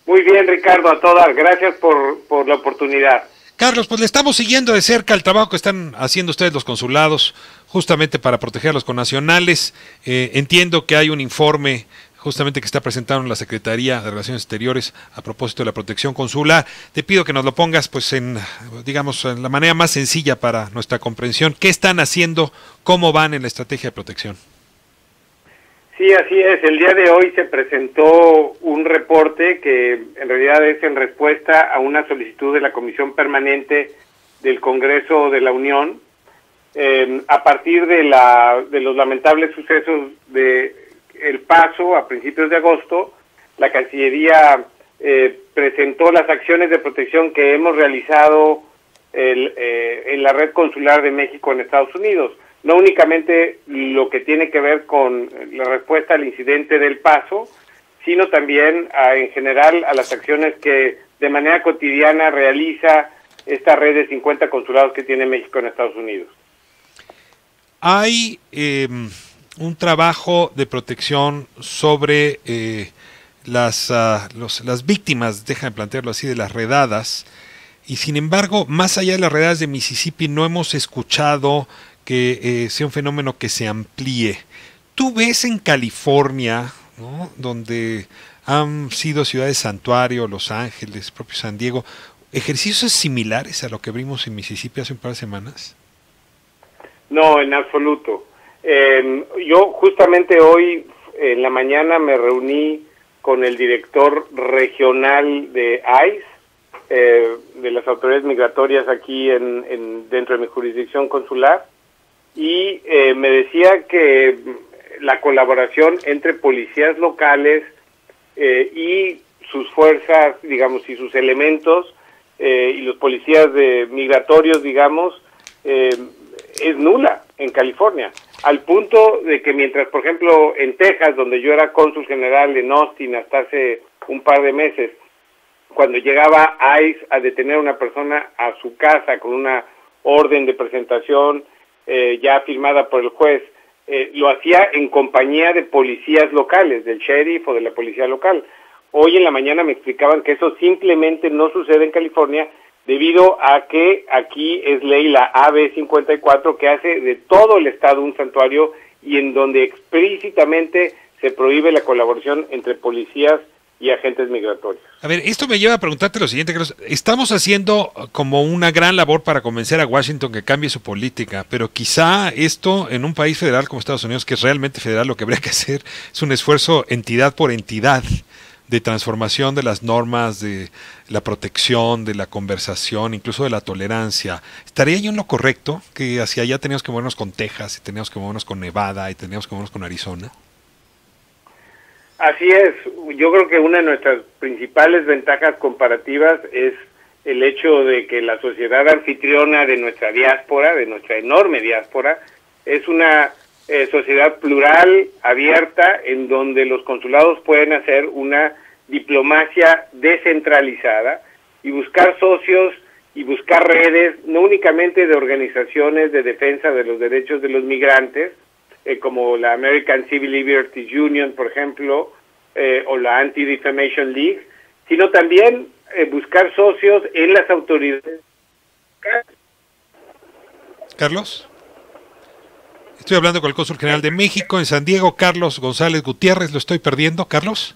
Muy bien, Ricardo, a todas. Gracias por la oportunidad. Carlos, pues le estamos siguiendo de cerca el trabajo que están haciendo ustedes los consulados, justamente para proteger a los connacionales. Entiendo que hay un informe justamente que está presentando en la Secretaría de Relaciones Exteriores a propósito de la protección consular. Te pido que nos lo pongas pues en la manera más sencilla para nuestra comprensión. ¿Qué están haciendo? ¿Cómo van en la estrategia de protección? Sí, así es. El día de hoy se presentó un reporte que en realidad es en respuesta a una solicitud de la Comisión Permanente del Congreso de la Unión, a partir de los lamentables sucesos de El Paso a principios de agosto. La Cancillería presentó las acciones de protección que hemos realizado en la red consular de México en Estados Unidos. No únicamente lo que tiene que ver con la respuesta al incidente del Paso, sino también en general a las acciones que de manera cotidiana realiza esta red de 50 consulados que tiene México en Estados Unidos. Hay un trabajo de protección sobre las víctimas, déjame plantearlo así, de las redadas, y sin embargo, más allá de las redadas de Mississippi, no hemos escuchado que sea un fenómeno que se amplíe. ¿Tú ves en California, ¿no?, donde han sido ciudades santuario, Los Ángeles, propio San Diego, ejercicios similares a lo que vimos en Mississippi hace un par de semanas? No, en absoluto. Yo justamente hoy en la mañana me reuní con el director regional de ICE, de las autoridades migratorias aquí dentro de mi jurisdicción consular, y me decía que la colaboración entre policías locales y sus fuerzas, digamos, y sus elementos, y los policías migratorios, digamos, es nula en California, al punto de que mientras, por ejemplo, en Texas, donde yo era cónsul general en Austin hasta hace un par de meses, cuando llegaba ICE a detener a una persona a su casa con una orden de presentación ya firmada por el juez, lo hacía en compañía de policías locales, del sheriff o de la policía local. Hoy en la mañana me explicaban que eso simplemente no sucede en California debido a que aquí es ley la AB 54 que hace de todo el estado un santuario y en donde explícitamente se prohíbe la colaboración entre policías y agentes migratorios. A ver, esto me lleva a preguntarte lo siguiente, Carlos. Estamos haciendo como una gran labor para convencer a Washington que cambie su política, pero quizá esto en un país federal como Estados Unidos, que es realmente federal, lo que habría que hacer es un esfuerzo entidad por entidad de transformación de las normas, de la protección, de la conversación, incluso de la tolerancia. ¿Estaría yo en lo correcto que hacia allá teníamos que movernos con Texas y teníamos que movernos con Nevada y teníamos que movernos con Arizona? Así es. Yo creo que una de nuestras principales ventajas comparativas es el hecho de que la sociedad anfitriona de nuestra diáspora, de nuestra enorme diáspora, es una sociedad plural, abierta, en donde los consulados pueden hacer una diplomacia descentralizada y buscar socios y buscar redes, no únicamente de organizaciones de defensa de los derechos de los migrantes, como la American Civil Liberties Union, por ejemplo, o la Anti-Defamation League, sino también buscar socios en las autoridades. Carlos, estoy hablando con el cónsul general de México en San Diego, Carlos González Gutiérrez. ¿Lo estoy perdiendo, Carlos?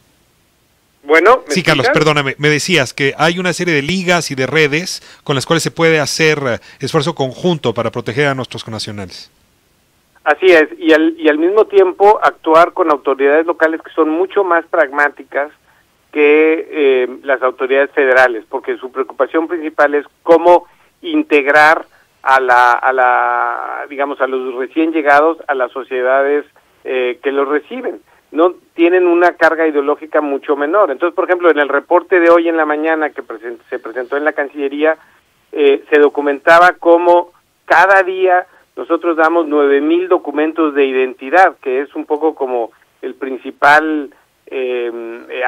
Bueno, sí, Carlos, perdóname, me decías que hay una serie de ligas y de redes con las cuales se puede hacer esfuerzo conjunto para proteger a nuestros connacionales. Así es, y al mismo tiempo actuar con autoridades locales que son mucho más pragmáticas que las autoridades federales, porque su preocupación principal es cómo integrar digamos, a los recién llegados a las sociedades que los reciben. No tienen una carga ideológica mucho menor. Entonces, por ejemplo, en el reporte de hoy en la mañana que se presentó en la Cancillería, se documentaba cómo cada día nosotros damos 9,000 documentos de identidad, que es un poco como el principal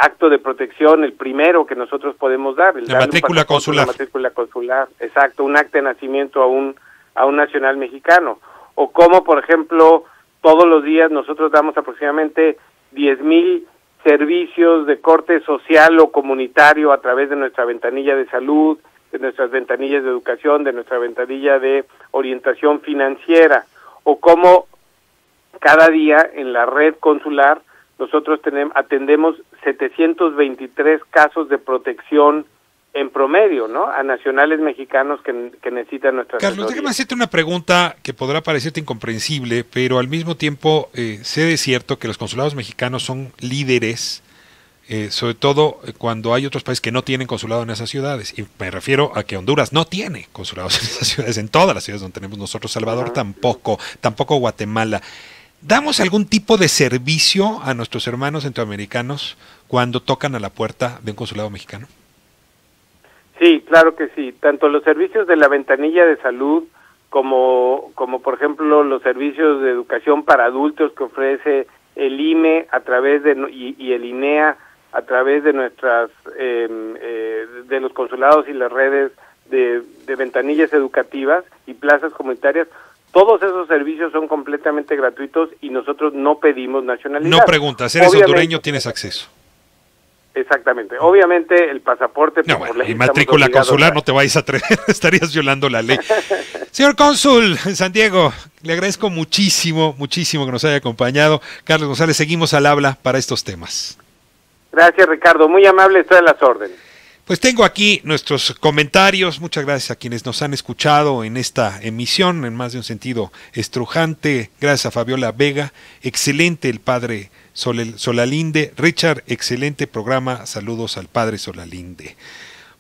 acto de protección, el primero que nosotros podemos dar. La matrícula consular. La matrícula consular, exacto, un acta de nacimiento a un a un nacional mexicano, o cómo, por ejemplo, todos los días nosotros damos aproximadamente 10,000 servicios de corte social o comunitario a través de nuestra ventanilla de salud, de nuestras ventanillas de educación, de nuestra ventanilla de orientación financiera, o cómo cada día en la red consular nosotros atendemos 723 casos de protección en promedio, ¿no? A nacionales mexicanos que necesitan nuestra Carlos, asesoría. déjame hacerte una pregunta que podrá parecerte incomprensible, pero al mismo tiempo sé de cierto que los consulados mexicanos son líderes, sobre todo cuando hay otros países que no tienen consulado en esas ciudades. Y me refiero a que Honduras no tiene consulados en esas ciudades, en todas las ciudades donde tenemos nosotros, Salvador tampoco Guatemala. ¿Damos algún tipo de servicio a nuestros hermanos centroamericanos cuando tocan a la puerta de un consulado mexicano? Sí, claro que sí. Tanto los servicios de la ventanilla de salud como por ejemplo los servicios de educación para adultos que ofrece el IME a través de y el INEA a través de nuestras de los consulados y las redes de ventanillas educativas y plazas comunitarias. Todos esos servicios son completamente gratuitos y nosotros no pedimos nacionalidad. No preguntas, eres hondureño, tienes acceso. Exactamente. Obviamente el pasaporte... No, bueno, y matrícula consular, no te vayas a atrever, estarías violando la ley. Señor cónsul en San Diego, le agradezco muchísimo que nos haya acompañado. Carlos González, seguimos al habla para estos temas. Gracias, Ricardo. Muy amable, estoy a las órdenes. Pues tengo aquí nuestros comentarios. Muchas gracias a quienes nos han escuchado en esta emisión, en más de un sentido estrujante. Gracias a Fabiola Vega. Excelente el padre Solalinde. Richard, excelente programa. Saludos al padre Solalinde.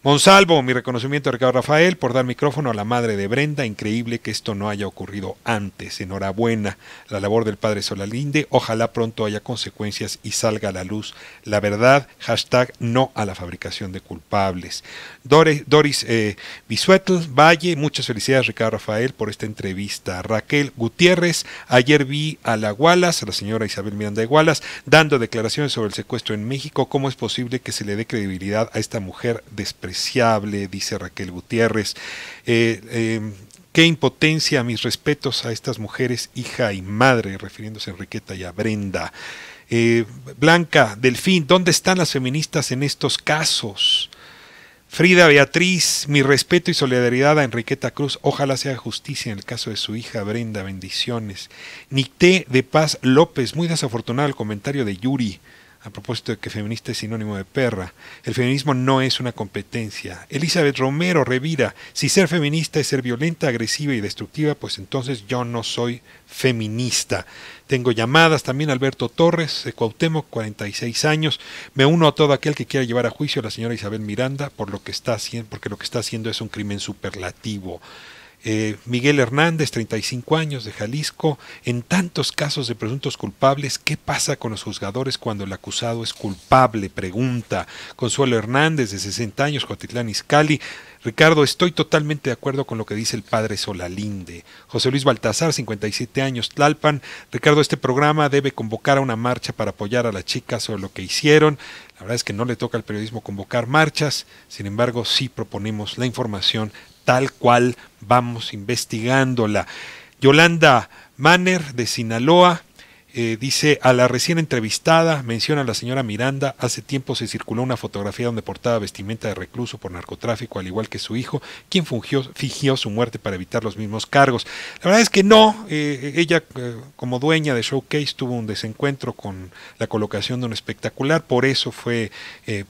Monsalvo, mi reconocimiento a Ricardo Rafael por dar micrófono a la madre de Brenda. Increíble que esto no haya ocurrido antes. Enhorabuena la labor del padre Solalinde. Ojalá pronto haya consecuencias y salga a la luz la verdad. Hashtag no a la fabricación de culpables. Doris Bisuetl Valle, muchas felicidades Ricardo Rafael por esta entrevista. Raquel Gutiérrez, ayer vi a la Wallace, a la señora Isabel Miranda de Wallace, dando declaraciones sobre el secuestro en México. ¿Cómo es posible que se le dé credibilidad a esta mujer despreciable? Dice Raquel Gutiérrez. Qué impotencia, mis respetos a estas mujeres, hija y madre, refiriéndose a Enriqueta y a Brenda. Blanca Delfín, ¿dónde están las feministas en estos casos? Frida Beatriz, mi respeto y solidaridad a Enriqueta Cruz, ojalá se haga justicia en el caso de su hija Brenda, bendiciones. Nicté de Paz López, muy desafortunado el comentario de Yuri, a propósito de que feminista es sinónimo de perra. El feminismo no es una competencia. Elizabeth Romero Revira, si ser feminista es ser violenta, agresiva y destructiva, pues entonces yo no soy feminista. Tengo llamadas también. Alberto Torres, de Cuauhtémoc, 46 años. Me uno a todo aquel que quiera llevar a juicio a la señora Isabel Miranda por lo que está haciendo, porque lo que está haciendo es un crimen superlativo. Miguel Hernández, 35 años, de Jalisco. En tantos casos de presuntos culpables, ¿qué pasa con los juzgadores cuando el acusado es culpable? Pregunta. Consuelo Hernández, de 60 años, Jotitlán Izcalli. Ricardo, estoy totalmente de acuerdo con lo que dice el padre Solalinde. José Luis Baltazar, 57 años, Tlalpan. Ricardo, este programa debe convocar a una marcha para apoyar a las chicas sobre lo que hicieron. La verdad es que no le toca al periodismo convocar marchas, sin embargo sí proponemos la información tal cual vamos investigándola. Yolanda Manner, de Sinaloa, dice, a la recién entrevistada, menciona a la señora Miranda, hace tiempo se circuló una fotografía donde portaba vestimenta de recluso por narcotráfico, al igual que su hijo, quien fingió su muerte para evitar los mismos cargos. La verdad es que no, ella como dueña de Showcase tuvo un desencuentro con la colocación de un espectacular, por eso fue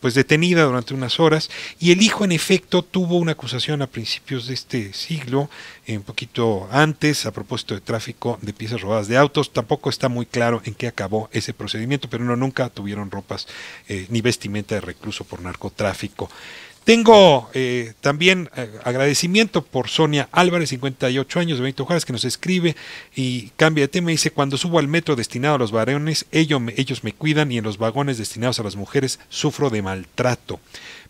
pues detenida durante unas horas, y el hijo en efecto tuvo una acusación a principios de este siglo, un poquito antes, a propósito de tráfico de piezas robadas de autos. Tampoco está muy claro en qué acabó ese procedimiento, pero nunca tuvieron ropas ni vestimenta de recluso por narcotráfico. Tengo también agradecimiento por Sonia Álvarez, 58 años, de Benito Juárez, que nos escribe y cambia de tema. Dice, cuando subo al metro destinado a los varones, ellos me cuidan, y en los vagones destinados a las mujeres sufro de maltrato.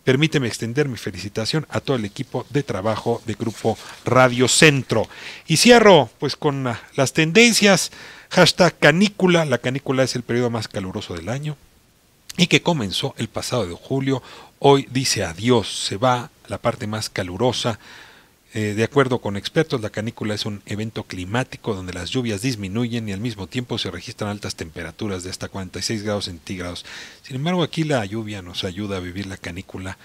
Permíteme extender mi felicitación a todo el equipo de trabajo de Grupo Radio Centro. Y cierro pues con las tendencias. Hashtag canícula. La canícula es el periodo más caluroso del año y que comenzó el pasado de julio. Hoy dice adiós, se va la parte más calurosa. De acuerdo con expertos, la canícula es un evento climático donde las lluvias disminuyen y al mismo tiempo se registran altas temperaturas de hasta 46 grados centígrados. Sin embargo, aquí la lluvia nos ayuda a vivir la canícula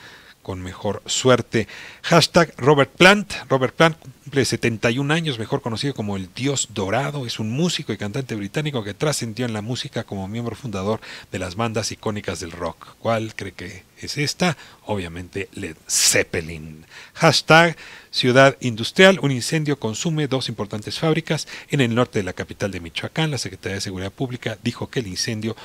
con mejor suerte. Hashtag Robert Plant. Robert Plant cumple 71 años, mejor conocido como el Dios Dorado. Es un músico y cantante británico que trascendió en la música como miembro fundador de las bandas icónicas del rock. ¿Cuál cree que es esta? Obviamente Led Zeppelin. Hashtag Ciudad Industrial. Un incendio consume 2 importantes fábricas en el norte de la capital de Michoacán. La Secretaría de Seguridad Pública dijo que el incendio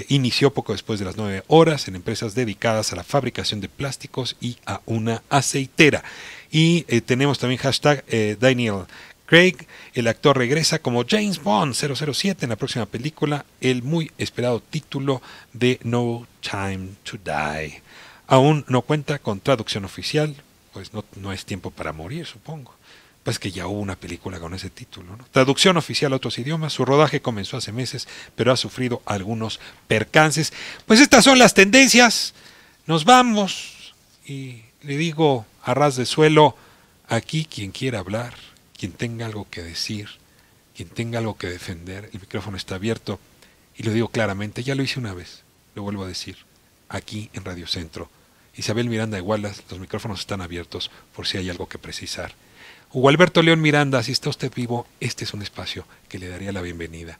inició poco después de las 9 horas en empresas dedicadas a la fabricación de plásticos y a una aceitera. Y tenemos también hashtag Daniel Craig. El actor regresa como James Bond 007 en la próxima película, el muy esperado título de No Time to Die. Aún no cuenta con traducción oficial, pues no es tiempo para morir, supongo. Pues que ya hubo una película con ese título, ¿no? Traducción oficial a otros idiomas. Su rodaje comenzó hace meses, pero ha sufrido algunos percances. Pues estas son las tendencias. Nos vamos. Y le digo a ras de suelo, aquí quien quiera hablar, quien tenga algo que decir, quien tenga algo que defender, el micrófono está abierto. Y lo digo claramente, ya lo hice una vez, lo vuelvo a decir, aquí en Radio Centro. Isabel Miranda de Wallace, los micrófonos están abiertos por si hay algo que precisar. Hugo Alberto León Miranda, si está usted vivo, este es un espacio que le daría la bienvenida.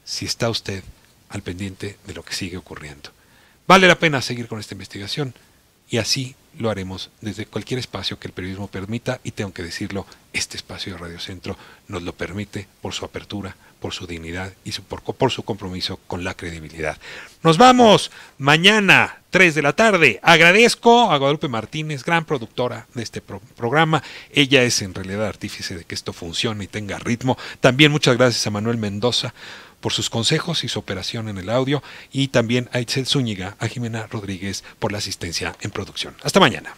Si está usted al pendiente de lo que sigue ocurriendo. Vale la pena seguir con esta investigación y así lo haremos desde cualquier espacio que el periodismo permita y tengo que decirlo, este espacio de Radio Centro nos lo permite por su apertura, por su dignidad y por su compromiso con la credibilidad. Nos vamos mañana 3 de la tarde. Agradezco a Guadalupe Martínez, gran productora de este programa. Ella es en realidad artífice de que esto funcione y tenga ritmo. También muchas gracias a Manuel Mendoza por sus consejos y su operación en el audio, y también a Itzel Zúñiga, a Jimena Rodríguez por la asistencia en producción. Hasta mañana.